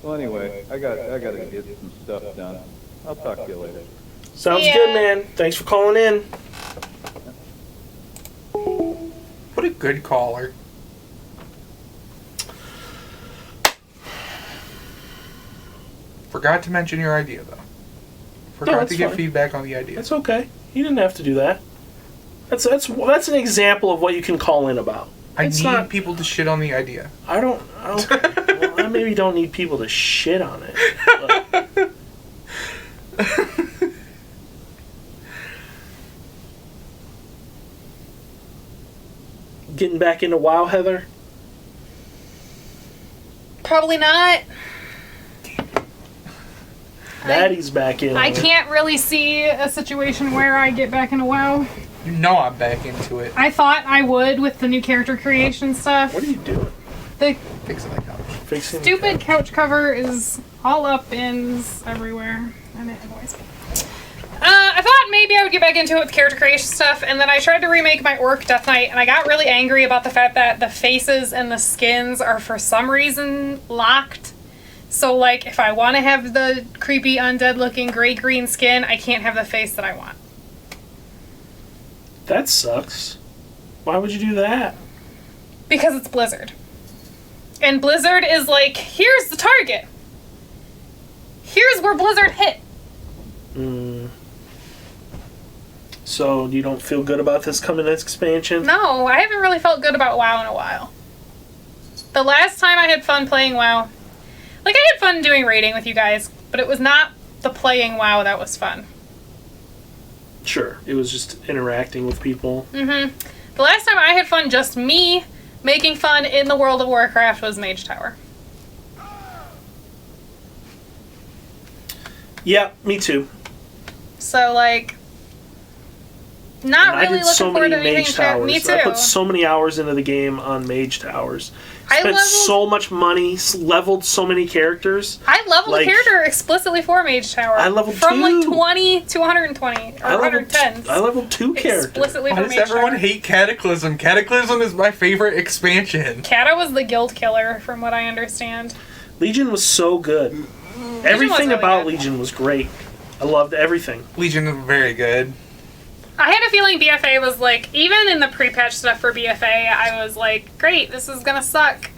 S6: Well, anyway, I got to get some stuff done. I'll talk to you later.
S2: Sounds
S4: Yeah.
S2: good, man. Thanks for calling in.
S3: What a good caller. Forgot to mention your idea, though. Forgot
S2: that's
S3: to get
S2: fine.
S3: feedback on the idea.
S2: That's okay. You didn't have to do that. That's an example of what you can call in about.
S3: I
S2: It's
S3: need
S2: not-
S3: people to shit on the idea.
S2: I don't. Well, I maybe don't need people to shit on it. But getting back into WoW, Heather?
S4: Probably not.
S2: Maddie's back in.
S4: I can't really see a situation where I get back into WoW.
S3: You know I'm back into it.
S4: I thought I would with the new character creation stuff.
S2: What are you doing?
S4: The
S3: Fixing the couch.
S2: Fixing the
S4: stupid
S2: couch.
S4: couch cover is all up ins everywhere, and it annoys me. I thought maybe I would get back into it with character creation stuff, and then I tried to remake my Orc Death Knight, and I got really angry about the fact that the faces and the skins are for some reason locked. So, like, if I want to have the creepy, undead-looking gray-green skin, I can't have the face that I want.
S2: That sucks. Why would you do that?
S4: Because it's Blizzard. And Blizzard is like, here's the target. Here's where Blizzard hit.
S2: So you don't feel good about this coming next expansion?
S4: No, I haven't really felt good about WoW in a while. The last time I had fun playing WoW, like, I had fun doing raiding with you guys, but it was not the playing WoW that was fun.
S2: Sure, it was just interacting with people.
S4: Mm-hmm. The last time I had fun, just me, making fun in the World of Warcraft, was Mage Tower.
S2: Yeah, me too.
S4: So, like, not
S2: And
S4: really
S2: I did
S4: looking
S2: so
S4: forward
S2: many
S4: to anything.
S2: Mage Towers.
S4: Me too.
S2: I put so many hours into the game on Mage Towers.
S4: I
S2: Spent
S4: leveled-
S2: so much money, leveled so many characters.
S4: I leveled
S2: Like,
S4: a character explicitly for Mage Tower.
S2: I leveled
S4: from like
S2: two.
S4: 20 to 120 or 110.
S2: I leveled 2 characters.
S4: Explicitly
S3: Why
S4: for
S3: does
S4: Mage
S3: everyone
S4: Tower.
S3: hate Cataclysm? Cataclysm is my favorite expansion.
S4: Kata was the guild killer, from what I understand.
S2: Legion was so good. Everything
S4: really
S2: about
S4: good.
S2: Legion was great. I loved everything.
S3: Legion is very good.
S4: I had a feeling BFA was like, even in the pre-patch stuff for BFA, I was like, great, this is gonna suck.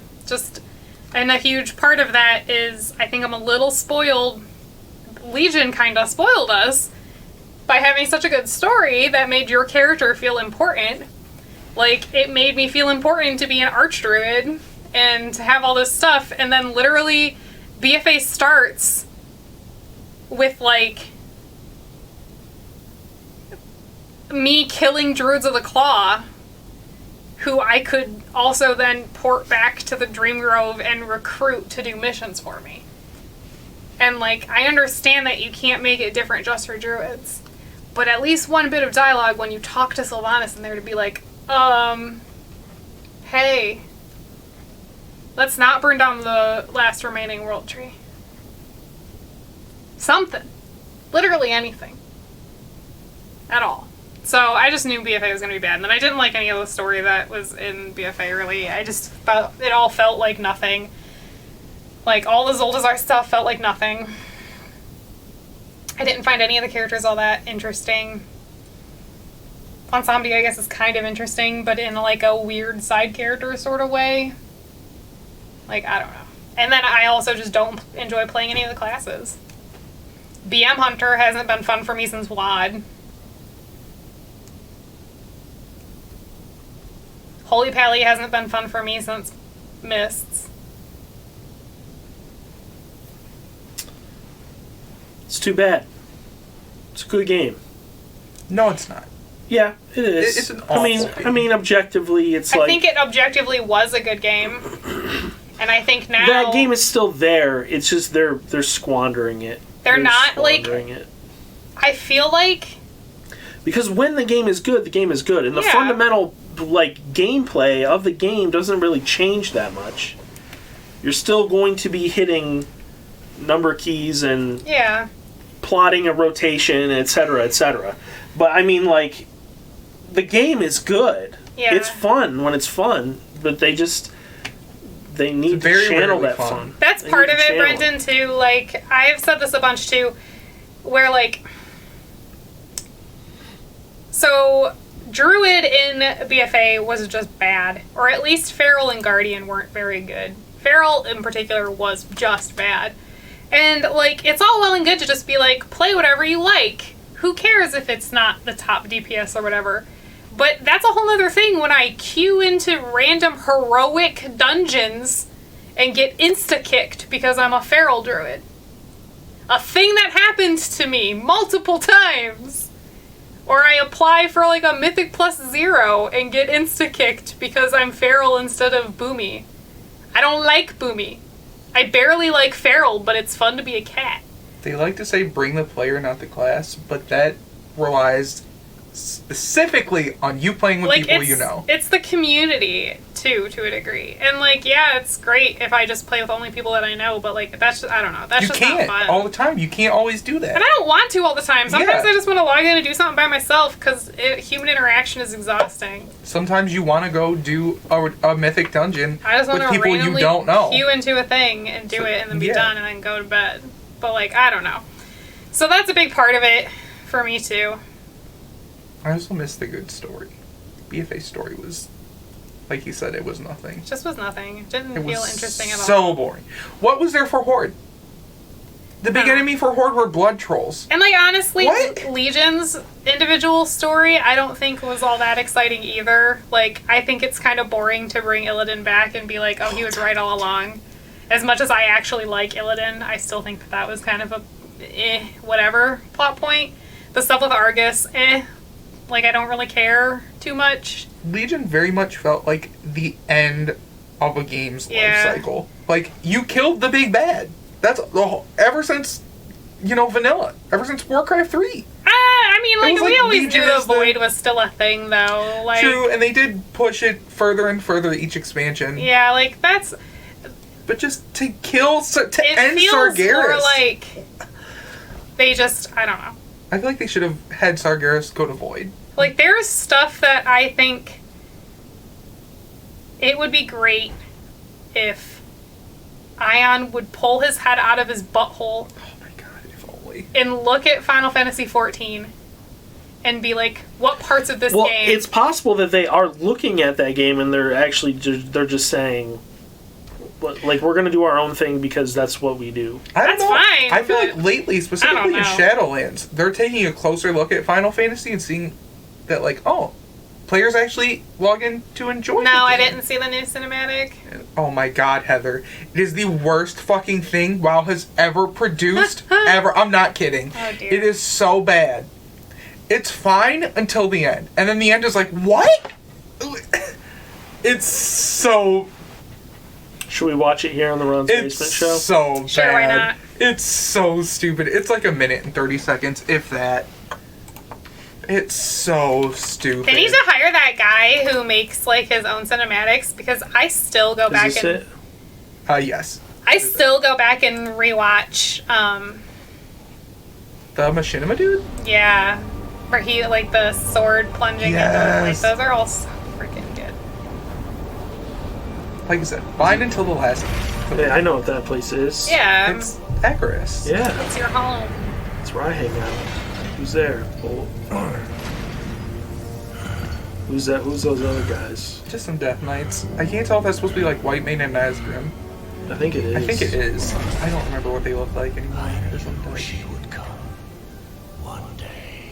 S4: And a huge part of that is, I think I'm a little spoiled. Legion kinda spoiled us by having such a good story that made your character feel important. Like, it made me feel important to be an archdruid and to have all this stuff, and then literally BFA starts with, like, me killing Druids of the Claw, who I could also then port back to the Dream Grove and recruit to do missions for me. And, like, I understand that you can't make it different just for Druids, but at least one bit of dialogue when you talk to Sylvanas in there to be like, hey, let's not burn down the last remaining world tree. Something. Literally anything. At all. So I just knew BFA was going to be bad. And then I didn't like any of the story that was in BFA, really. I just felt, it all felt like nothing. Like, all the Zoldazar stuff felt like nothing. I didn't find any of the characters all that interesting. Ensomnia, I guess, is kind of interesting, but in, like, a weird side character sort of way. Like, I don't know. And then I also just don't enjoy playing any of the classes. BM Hunter hasn't been fun for me since WoD. Holy Pally hasn't been fun for me since Mists.
S2: It's too bad. It's a good game.
S3: No, it's not.
S2: Yeah, it is.
S3: It's an
S2: I mean,
S3: awful game.
S2: objectively, it's
S4: I
S2: like
S4: think it objectively was a good game. And I think now
S2: that game is still there. It's just they're squandering it.
S4: They're not, like-
S2: squandering it.
S4: I feel like
S2: Because when the game is good, the game is good, and the
S4: Yeah.
S2: fundamental like gameplay of the game doesn't really change that much. You're still going to be hitting number keys and
S4: yeah.
S2: plotting a rotation, etc., etc. But I mean, like, the game is good.
S4: Yeah.
S2: It's fun when it's fun, but they need
S3: It's very
S2: to channel
S3: rarely
S2: that
S3: fun.
S2: fun.
S4: That's
S2: They
S4: part
S2: need
S4: of
S2: to
S4: it,
S2: channel
S4: Brendan, too. Like, I've said this a bunch, too, where, like, so Druid in BFA was just bad. Or at least Feral and Guardian weren't very good. Feral, in particular, was just bad. And, like, it's all well and good to just be like, play whatever you like. Who cares if it's not the top DPS or whatever? But that's a whole other thing when I queue into random heroic dungeons and get insta-kicked because I'm a feral druid. A thing that happens to me multiple times. Or I apply for like a Mythic +0 and get insta-kicked because I'm feral instead of Boomy. I don't like Boomy. I barely like feral, but it's fun to be a cat.
S3: They like to say bring the player, not the class, but that relies specifically on you playing with
S4: Like,
S3: people you know.
S4: it's the community, too, to a degree. And, like, yeah, it's great if I just play with only people that I know, but, like, that's just, I don't know. That's
S3: You
S4: just
S3: can't
S4: not fun.
S3: all the time. You can't always do that.
S4: And I don't want to all the time. Sometimes
S3: Yeah.
S4: I just want to log in and do something by myself because human interaction is exhausting.
S3: Sometimes you want to go do a mythic dungeon
S4: I just want
S3: with
S4: to
S3: people you
S4: randomly
S3: don't know.
S4: queue into a thing and do it and then be
S3: Yeah.
S4: done and then go to bed. But, like, I don't know. So that's a big part of it for me, too.
S3: I also miss the good story. BFA story was, like you said, it was nothing.
S4: It just was nothing. It didn't
S3: It
S4: feel
S3: was
S4: interesting at all.
S3: so boring. What was there for Horde? The big
S4: No.
S3: enemy for Horde were blood trolls.
S4: And, like, honestly,
S3: What?
S4: Legion's individual story, I don't think was all that exciting either. Like, I think it's kind of boring to bring Illidan back and be like, oh, he was right all along. As much as I actually like Illidan, I still think that was kind of a whatever plot point. The stuff with Argus, like, I don't really care too much.
S3: Legion very much felt like the end of a game's
S4: Yeah.
S3: life cycle. Like, you killed the big bad. That's the whole, ever since, vanilla. Ever since Warcraft 3.
S4: I mean, like,
S3: was
S4: we
S3: like
S4: always
S3: Legion
S4: knew the
S3: is the-
S4: Void was still a thing, though. Like,
S3: True, and they did push it further and further each expansion.
S4: yeah, like, that's...
S3: But just to kill, to
S4: It
S3: end
S4: feels
S3: Sargeras.
S4: more like... They just... I don't know.
S3: I feel like they should have had Sargeras go to Void.
S4: Like, there's stuff that I think it would be great if Ion would pull his head out of his butthole
S3: Oh my god, if only.
S4: and look at Final Fantasy XIV and be like, what parts of this
S2: Well,
S4: game...
S2: it's possible that they are looking at that game and they're actually they're just saying, like, we're going to do our own thing because that's what we do.
S3: I don't
S4: That's
S3: know.
S4: fine,
S3: I feel
S4: but
S3: like lately, specifically in
S4: know.
S3: Shadowlands, they're taking a closer look at Final Fantasy and seeing that, like, oh, players actually log in to enjoy the
S4: No, I
S3: game.
S4: didn't see the new cinematic.
S3: Oh my god, Heather. It is the worst fucking thing WoW has ever produced. Ever. I'm not kidding.
S4: Oh, dear.
S3: It is so bad. It's fine until the end. And then the end is like, what? It's so...
S2: Should we watch it here on the Ron's
S3: It's
S2: Basement Show?
S3: so bad.
S4: Sure, why not?
S3: It's so stupid. It's like 1 minute and 30 seconds, if that. It's so stupid.
S4: They need to hire that guy who makes, like, his own cinematics because I still go back
S2: Is this
S4: and...
S2: it?
S3: Yes.
S4: I still go back and rewatch,
S3: The Machinima dude?
S4: yeah, where he, like, the sword plunging into, like,
S3: Yes.
S4: those are all so freaking good.
S3: Like I said, fine until the last.
S2: Hey, I know what that place is.
S4: Yeah,
S3: It's Acaris.
S2: Yeah,
S4: it's your home.
S2: that's where I hang out. Who's there? Oh. Who's that? Who's those other guys?
S3: Just some Death Knights. I can't tell if that's supposed to be like Whitemane and Nazgrim.
S2: I think it is.
S3: I think it is. I don't remember what they look like anymore. or something.
S7: She would come one day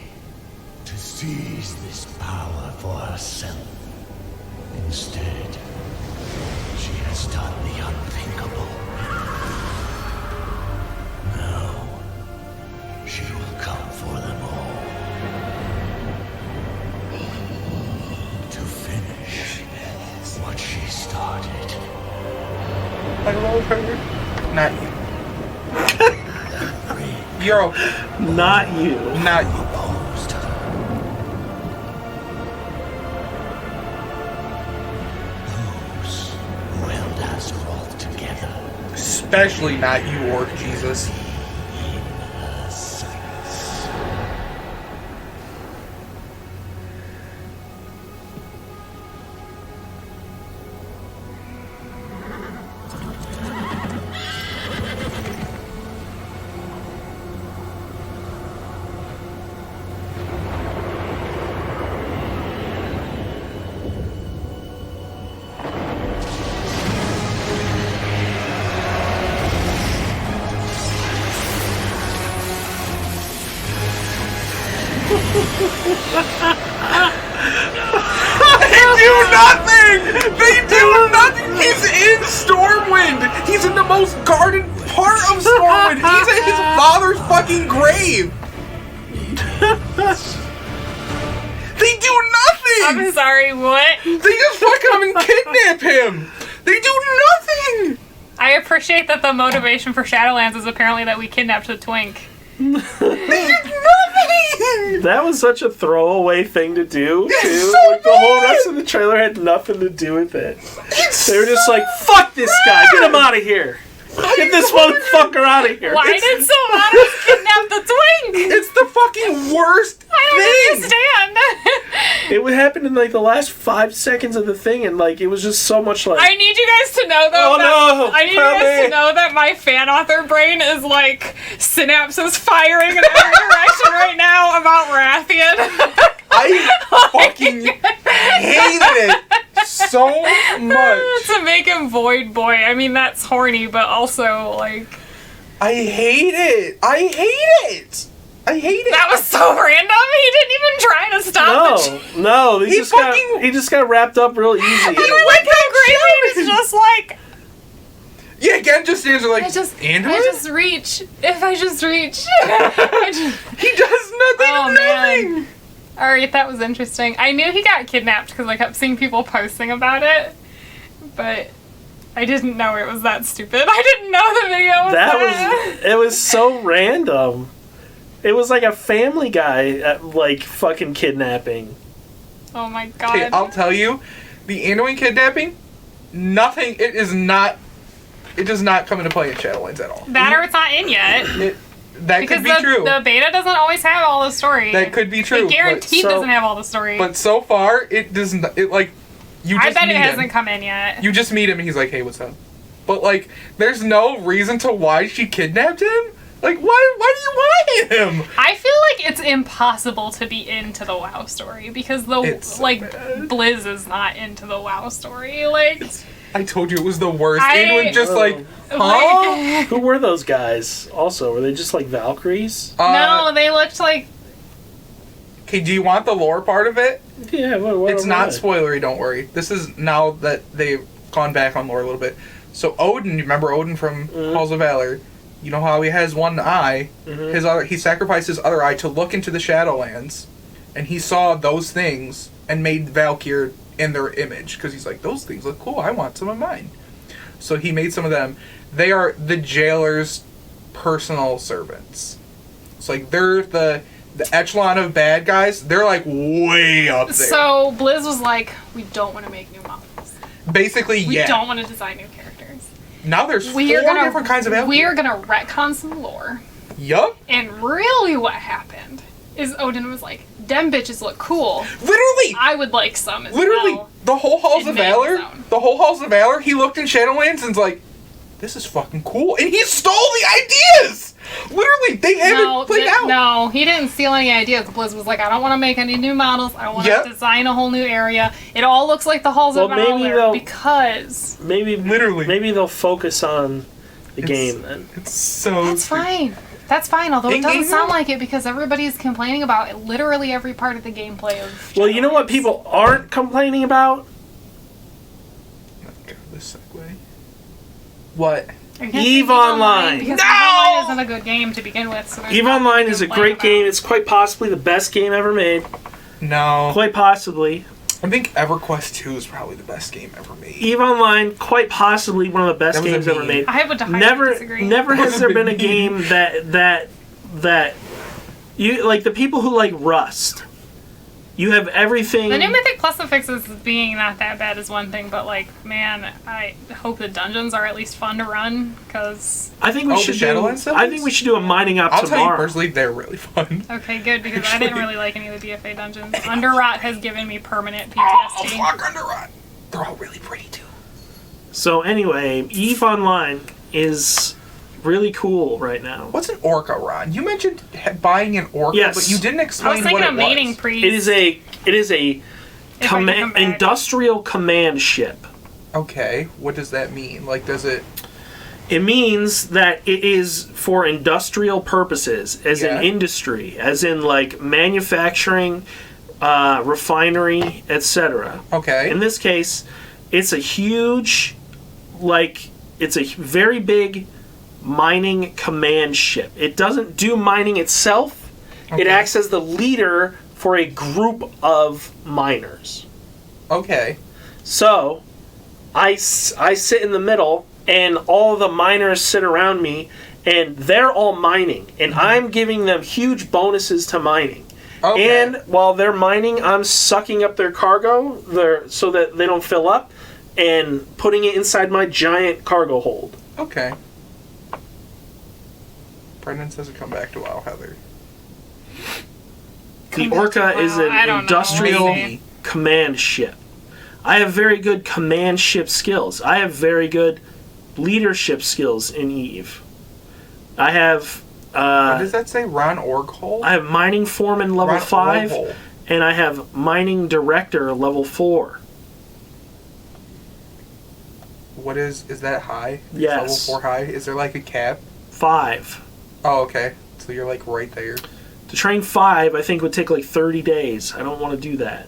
S7: to seize this power for herself. Instead, she has done the unthinkable. Now, she will come for them all. To finish what she started.
S3: I love her. Not you. You're okay.
S2: Not you.
S3: Not you.
S7: Opposed her. Those who held Azeroth together
S3: Especially not you, Orc Jesus.
S7: in her sights.
S3: They do nothing! They do nothing! He's in Stormwind! He's in the most guarded part of Stormwind! He's at his father's fucking grave! They do
S4: I'm
S3: nothing!
S4: sorry, what?
S3: They just fucking come and kidnap him! They do nothing!
S4: I appreciate that the motivation for Shadowlands is apparently that we kidnapped the twink.
S3: They did nothing!
S2: That was such a throwaway thing to do, too.
S3: so
S2: Like, the whole rest of the trailer had nothing to do with it. They were just like, fuck this guy, get him out of here. Get this motherfucker out of here.
S4: Why did Sylvanas kidnap the twink?
S3: It's the fucking worst
S4: I don't
S3: thing.
S4: understand.
S2: It would happen in like the last 5 seconds of the thing, and like it was just so much like.
S4: I need you guys to know though.
S2: Oh, no.
S4: I need you guys to know that my fan author brain is like synapses firing in every direction right now about Rathian.
S3: I fucking hated it so much.
S4: To make him Void Boy. I mean, that's horny, but also like.
S3: I hate it. I hate it. I hate it.
S4: That was so random. He didn't even try to stop the
S2: No, he just got wrapped up real easy.
S4: I like how Grayling is just like.
S3: Yeah, again, just stands there like,
S4: I just reach. If I just reach.
S3: He does nothing.
S4: Oh,
S3: nothing.
S4: man. Alright, that was interesting. I knew he got kidnapped because I kept seeing people posting about it, but I didn't know it was that stupid. I didn't know the video was that.
S2: It was so random. It was like a Family Guy, like, fucking kidnapping.
S4: Oh my god.
S3: Okay, I'll tell you, the Anduin kidnapping, nothing, it does not come into play in Shadowlands at all.
S4: That or it's not in yet.
S3: That
S4: because
S3: could be true.
S4: The beta doesn't always have all the story.
S3: That could be true.
S4: It guaranteed
S3: but
S4: doesn't have all the story.
S3: But so far, it doesn't, you just
S4: I bet
S3: meet
S4: it hasn't
S3: him.
S4: come in yet.
S3: You just meet him and he's like, hey, what's up? But, like, there's no reason to why she kidnapped him. Like, why do you want him?
S4: I feel like it's impossible to be into the WoW story because Blizz is not into the WoW story. Like,
S3: I told you it was the worst. Anduin just
S4: like,
S2: Who were those guys? Also, were they just like Valkyries?
S4: No, they looked like.
S3: Okay, do you want the lore part of it?
S2: Yeah,
S3: it's not spoilery. Don't worry. This is now that they've gone back on lore a little bit. So Odin, you remember Odin from Halls of Valor? You know how he has one eye? He sacrificed his other eye to look into the Shadowlands, and he saw those things and made Valkyr in their image because he's like, those things look cool. I want some of mine. So he made some of them. They are the jailer's personal servants. It's like they're the echelon of bad guys. They're like way up there.
S4: So Blizz was like, we don't want to make new models.
S3: Basically, yeah.
S4: We don't want to design new characters.
S3: Now there's four different kinds of Valkyr.
S4: We're gonna retcon some lore.
S3: Yup.
S4: And really what happened is Odin was like, them bitches look cool.
S3: Literally!
S4: I would like some as
S3: Literally,
S4: well.
S3: the whole Halls of Valor, he looked in Shadowlands and's like, this is fucking cool. And he stole the ideas! Literally, they haven't played out.
S4: No, he didn't steal any ideas. Blizz was like, I don't want to make any new models. I want to design a whole new area. It all looks like the Halls of Valor because...
S2: Maybe they'll focus on the game then.
S3: It's so...
S4: That's fine. That's fine, although it doesn't sound like it because everybody's complaining about literally every part of the gameplay of...
S2: Well, you know what people aren't complaining about?
S3: God, this segue. What?
S2: EVE Online.
S4: Because EVE Online isn't a good game to begin with. So
S2: EVE Online is a great game. It's quite possibly the best game ever made.
S3: No.
S2: Quite possibly.
S3: I think EverQuest 2 is probably the best game ever made.
S2: EVE Online, quite possibly one of the best games ever made.
S4: I would disagree.
S2: Never has there been a game that you like the people who like Rust. You have everything.
S4: The new Mythic Plus affixes being not that bad is one thing, but like, man, I hope the dungeons are at least fun to run because.
S2: I think we should do a mining up
S3: I'll
S2: tomorrow.
S3: tell you personally, they're really fun.
S4: Okay, good because I didn't really like any of the BFA dungeons. Underrot has given me permanent PTSD.
S3: Oh, fuck Underrot. They're all really pretty too.
S2: So anyway, EVE Online is really cool right now.
S3: What's an Orca, Ron? You mentioned buying an Orca, but you didn't explain what it was.
S4: I was thinking a mating priest.
S2: It is a industrial command ship.
S3: Okay, what does that mean? Like, does it...
S2: It means that it is for industrial purposes, as in industry, as in, like, manufacturing, refinery, etc.
S3: Okay.
S2: In this case, it's a huge, it's a very big mining command ship. It doesn't do mining itself. Okay. It acts as the leader for a group of miners.
S3: Okay.
S2: So, I sit in the middle, and all the miners sit around me, and they're all mining, and I'm giving them huge bonuses to mining.
S3: Okay.
S2: And while they're mining, I'm sucking up their cargo so that they don't fill up and putting it inside my giant cargo hold.
S3: Okay. Brendan says to come back to WoW, Heather.
S2: The Orca is
S4: I
S2: an
S4: don't know.
S2: industrial
S3: Maybe.
S2: command ship. I have very good command ship skills. I have very good leadership skills in EVE. I have...
S3: what does that say? Ron Orghole?
S2: I have mining foreman level
S3: Ron
S2: 5,
S3: Orghole.
S2: and I have mining director level 4.
S3: What is that high?
S2: Yes.
S3: Level 4 high? Is there like a cap?
S2: 5.
S3: Oh, okay. So you're like right there.
S2: To train 5, I think would take like 30 days. I don't want to do that.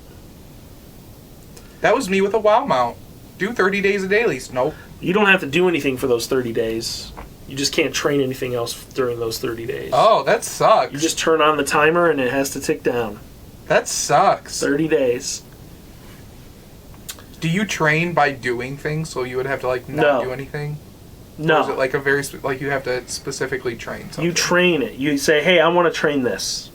S3: That was me with a WoW mount. Do 30 days of dailies. Nope.
S2: You don't have to do anything for those 30 days. You just can't train anything else during those 30 days.
S3: Oh, that sucks.
S2: You just turn on the timer and it has to tick down.
S3: That sucks.
S2: 30 days.
S3: Do you train by doing things so you would have to like not
S2: No.
S3: do anything? Or is
S2: No.
S3: it like a very like you have to specifically train something?
S2: You train it. You say, hey, I want to train this.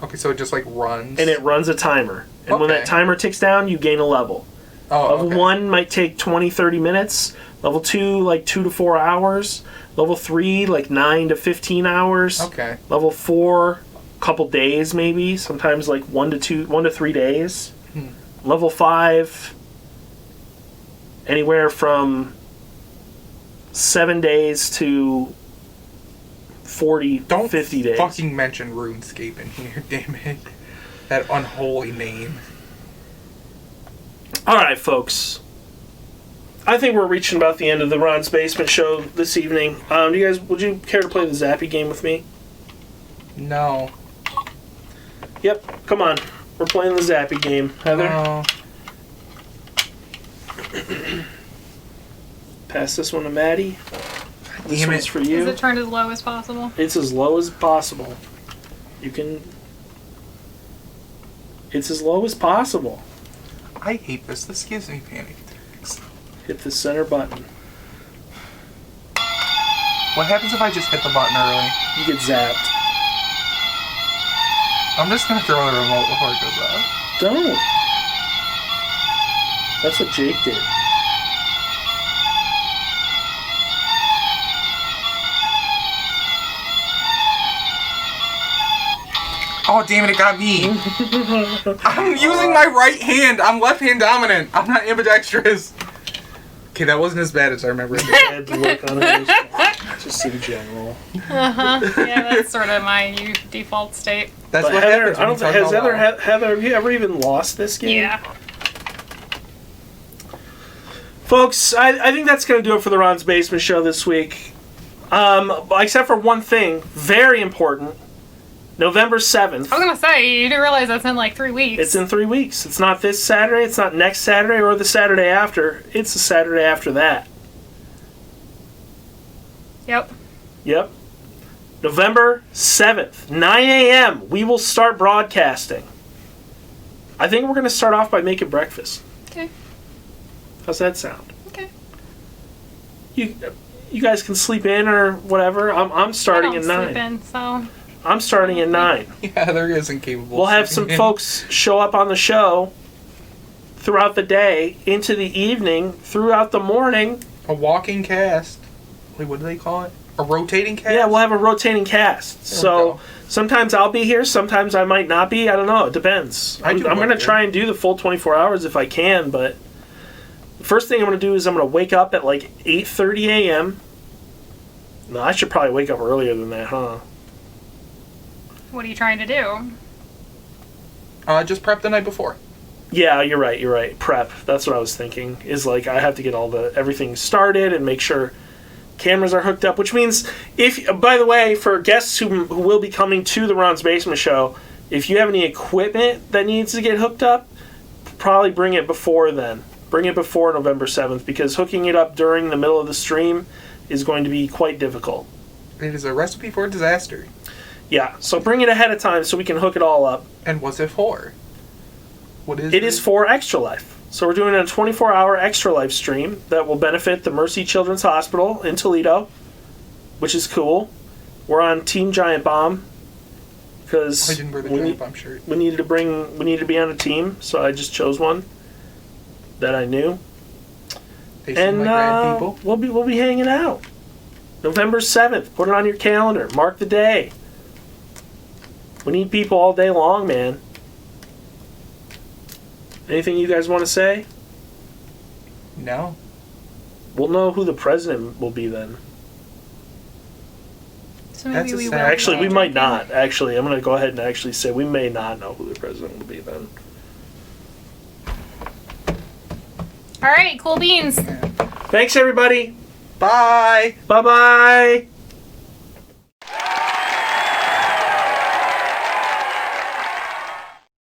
S3: Okay, so it just like runs.
S2: And it runs a timer. And when
S3: Okay.
S2: that timer ticks down, you gain a level.
S3: oh,
S2: Level
S3: okay.
S2: 1 might take 20, 30 minutes. Level 2, like 2 to 4 hours. Level 3, like 9 to 15 hours.
S3: Okay.
S2: Level 4, a couple days maybe. Sometimes like 1 to 3 days. Level 5, anywhere from 7 days to 40,
S3: Don't
S2: 50 days.
S3: fucking mention RuneScape in here, damn it. That unholy name.
S2: Alright, folks. I think we're reaching about the end of the Ron's Basement show this evening. Do you guys, would you care to play the Zappy game with me?
S3: No.
S2: Yep, come on. We're playing the Zappy game. Heather,
S3: No.
S2: pass this one to Maddie. This
S3: Damn
S2: one's
S3: it.
S2: for
S4: Is
S2: you.
S4: it turned as low as possible?
S2: It's as low as possible. You can... It's as low as possible.
S3: I hate this. This gives me panic attacks.
S2: Hit the center button.
S3: What happens if I just hit the button early?
S2: You get zapped.
S3: I'm just gonna throw the remote before it goes out.
S2: Don't. That's what Jake did.
S3: Oh, damn it, it got me. I'm using my right hand. I'm left hand dominant. I'm not ambidextrous. Okay, that wasn't as bad as I remember it.
S2: Had to work on it. Just in general.
S4: Yeah, that's sort of my default state.
S3: That's
S2: But
S3: what
S2: Heather,
S3: happens
S2: I
S3: when
S2: don't
S3: you
S2: think,
S3: talk
S2: has
S3: about WoW.
S2: Heather, have you ever even lost this game?
S4: Yeah.
S2: Folks, I think that's going to do it for the Ron's Basement show this week. Except for one thing, very important. November 7th.
S4: I was gonna say, you do realize that's in like 3 weeks.
S2: It's in 3 weeks. It's not this Saturday, it's not next Saturday or the Saturday after. It's the Saturday after that.
S4: Yep.
S2: Yep. November 7th, 9 a.m., we will start broadcasting. I think we're going to start off by making breakfast.
S4: Okay.
S2: How's that sound?
S4: Okay.
S2: You guys can sleep in or whatever. I'm starting at 9.
S4: Sleep in, so
S2: I'm starting at 9.
S3: Yeah, Heather isn't capable.
S2: We'll
S3: of
S2: have some
S3: sleeping in.
S2: folks show up on the show throughout the day, into the evening, throughout the morning.
S3: A walking cast. Wait, what do they call it? A rotating cast?
S2: Yeah, we'll have a rotating cast.
S3: There we
S2: So
S3: go.
S2: sometimes I'll be here, sometimes I might not be. I don't know. It depends.
S3: I
S2: I'm
S3: do
S2: going to
S3: wonder.
S2: try and do the full 24 hours if I can, but the first thing I'm going to do is I'm going to wake up at like 8:30 a.m. No, I should probably wake up earlier than that, huh?
S4: what are you trying to do?
S3: Just prep the night before.
S2: Yeah, you're right. Prep. That's what I was thinking. Is like I have to get everything started and make sure cameras are hooked up. Which means by the way, for guests who will be coming to the Ron's Basement show, if you have any equipment that needs to get hooked up, probably bring it before then. Bring it before November 7th because hooking it up during the middle of the stream is going to be quite difficult.
S3: It is a recipe for disaster.
S2: Yeah, so bring it ahead of time so we can hook it all up.
S3: And what's it for? What is
S2: It is for Extra Life. So we're doing a 24-hour Extra Life stream that will benefit the Mercy Children's Hospital in Toledo, which is cool. We're on Team Giant Bomb because
S3: I didn't wear the
S2: we,
S3: Giant Bomb shirt.
S2: we needed to be on a team, so I just chose one that I knew.
S3: They seem like rad people.
S2: we'll be hanging out. November 7th. Put it on your calendar. Mark the day. We need people all day long, man. Anything you guys want to say?
S3: No.
S2: We'll know who the president will be then.
S4: So maybe
S3: That's a
S4: we
S3: sad-
S4: will.
S2: Actually, we
S4: be
S2: might
S4: drinking.
S2: not. Actually, I'm going to go ahead and actually say we may not know who the president will be then.
S4: All right, cool beans.
S2: Thanks, everybody.
S3: Bye.
S2: Bye-bye.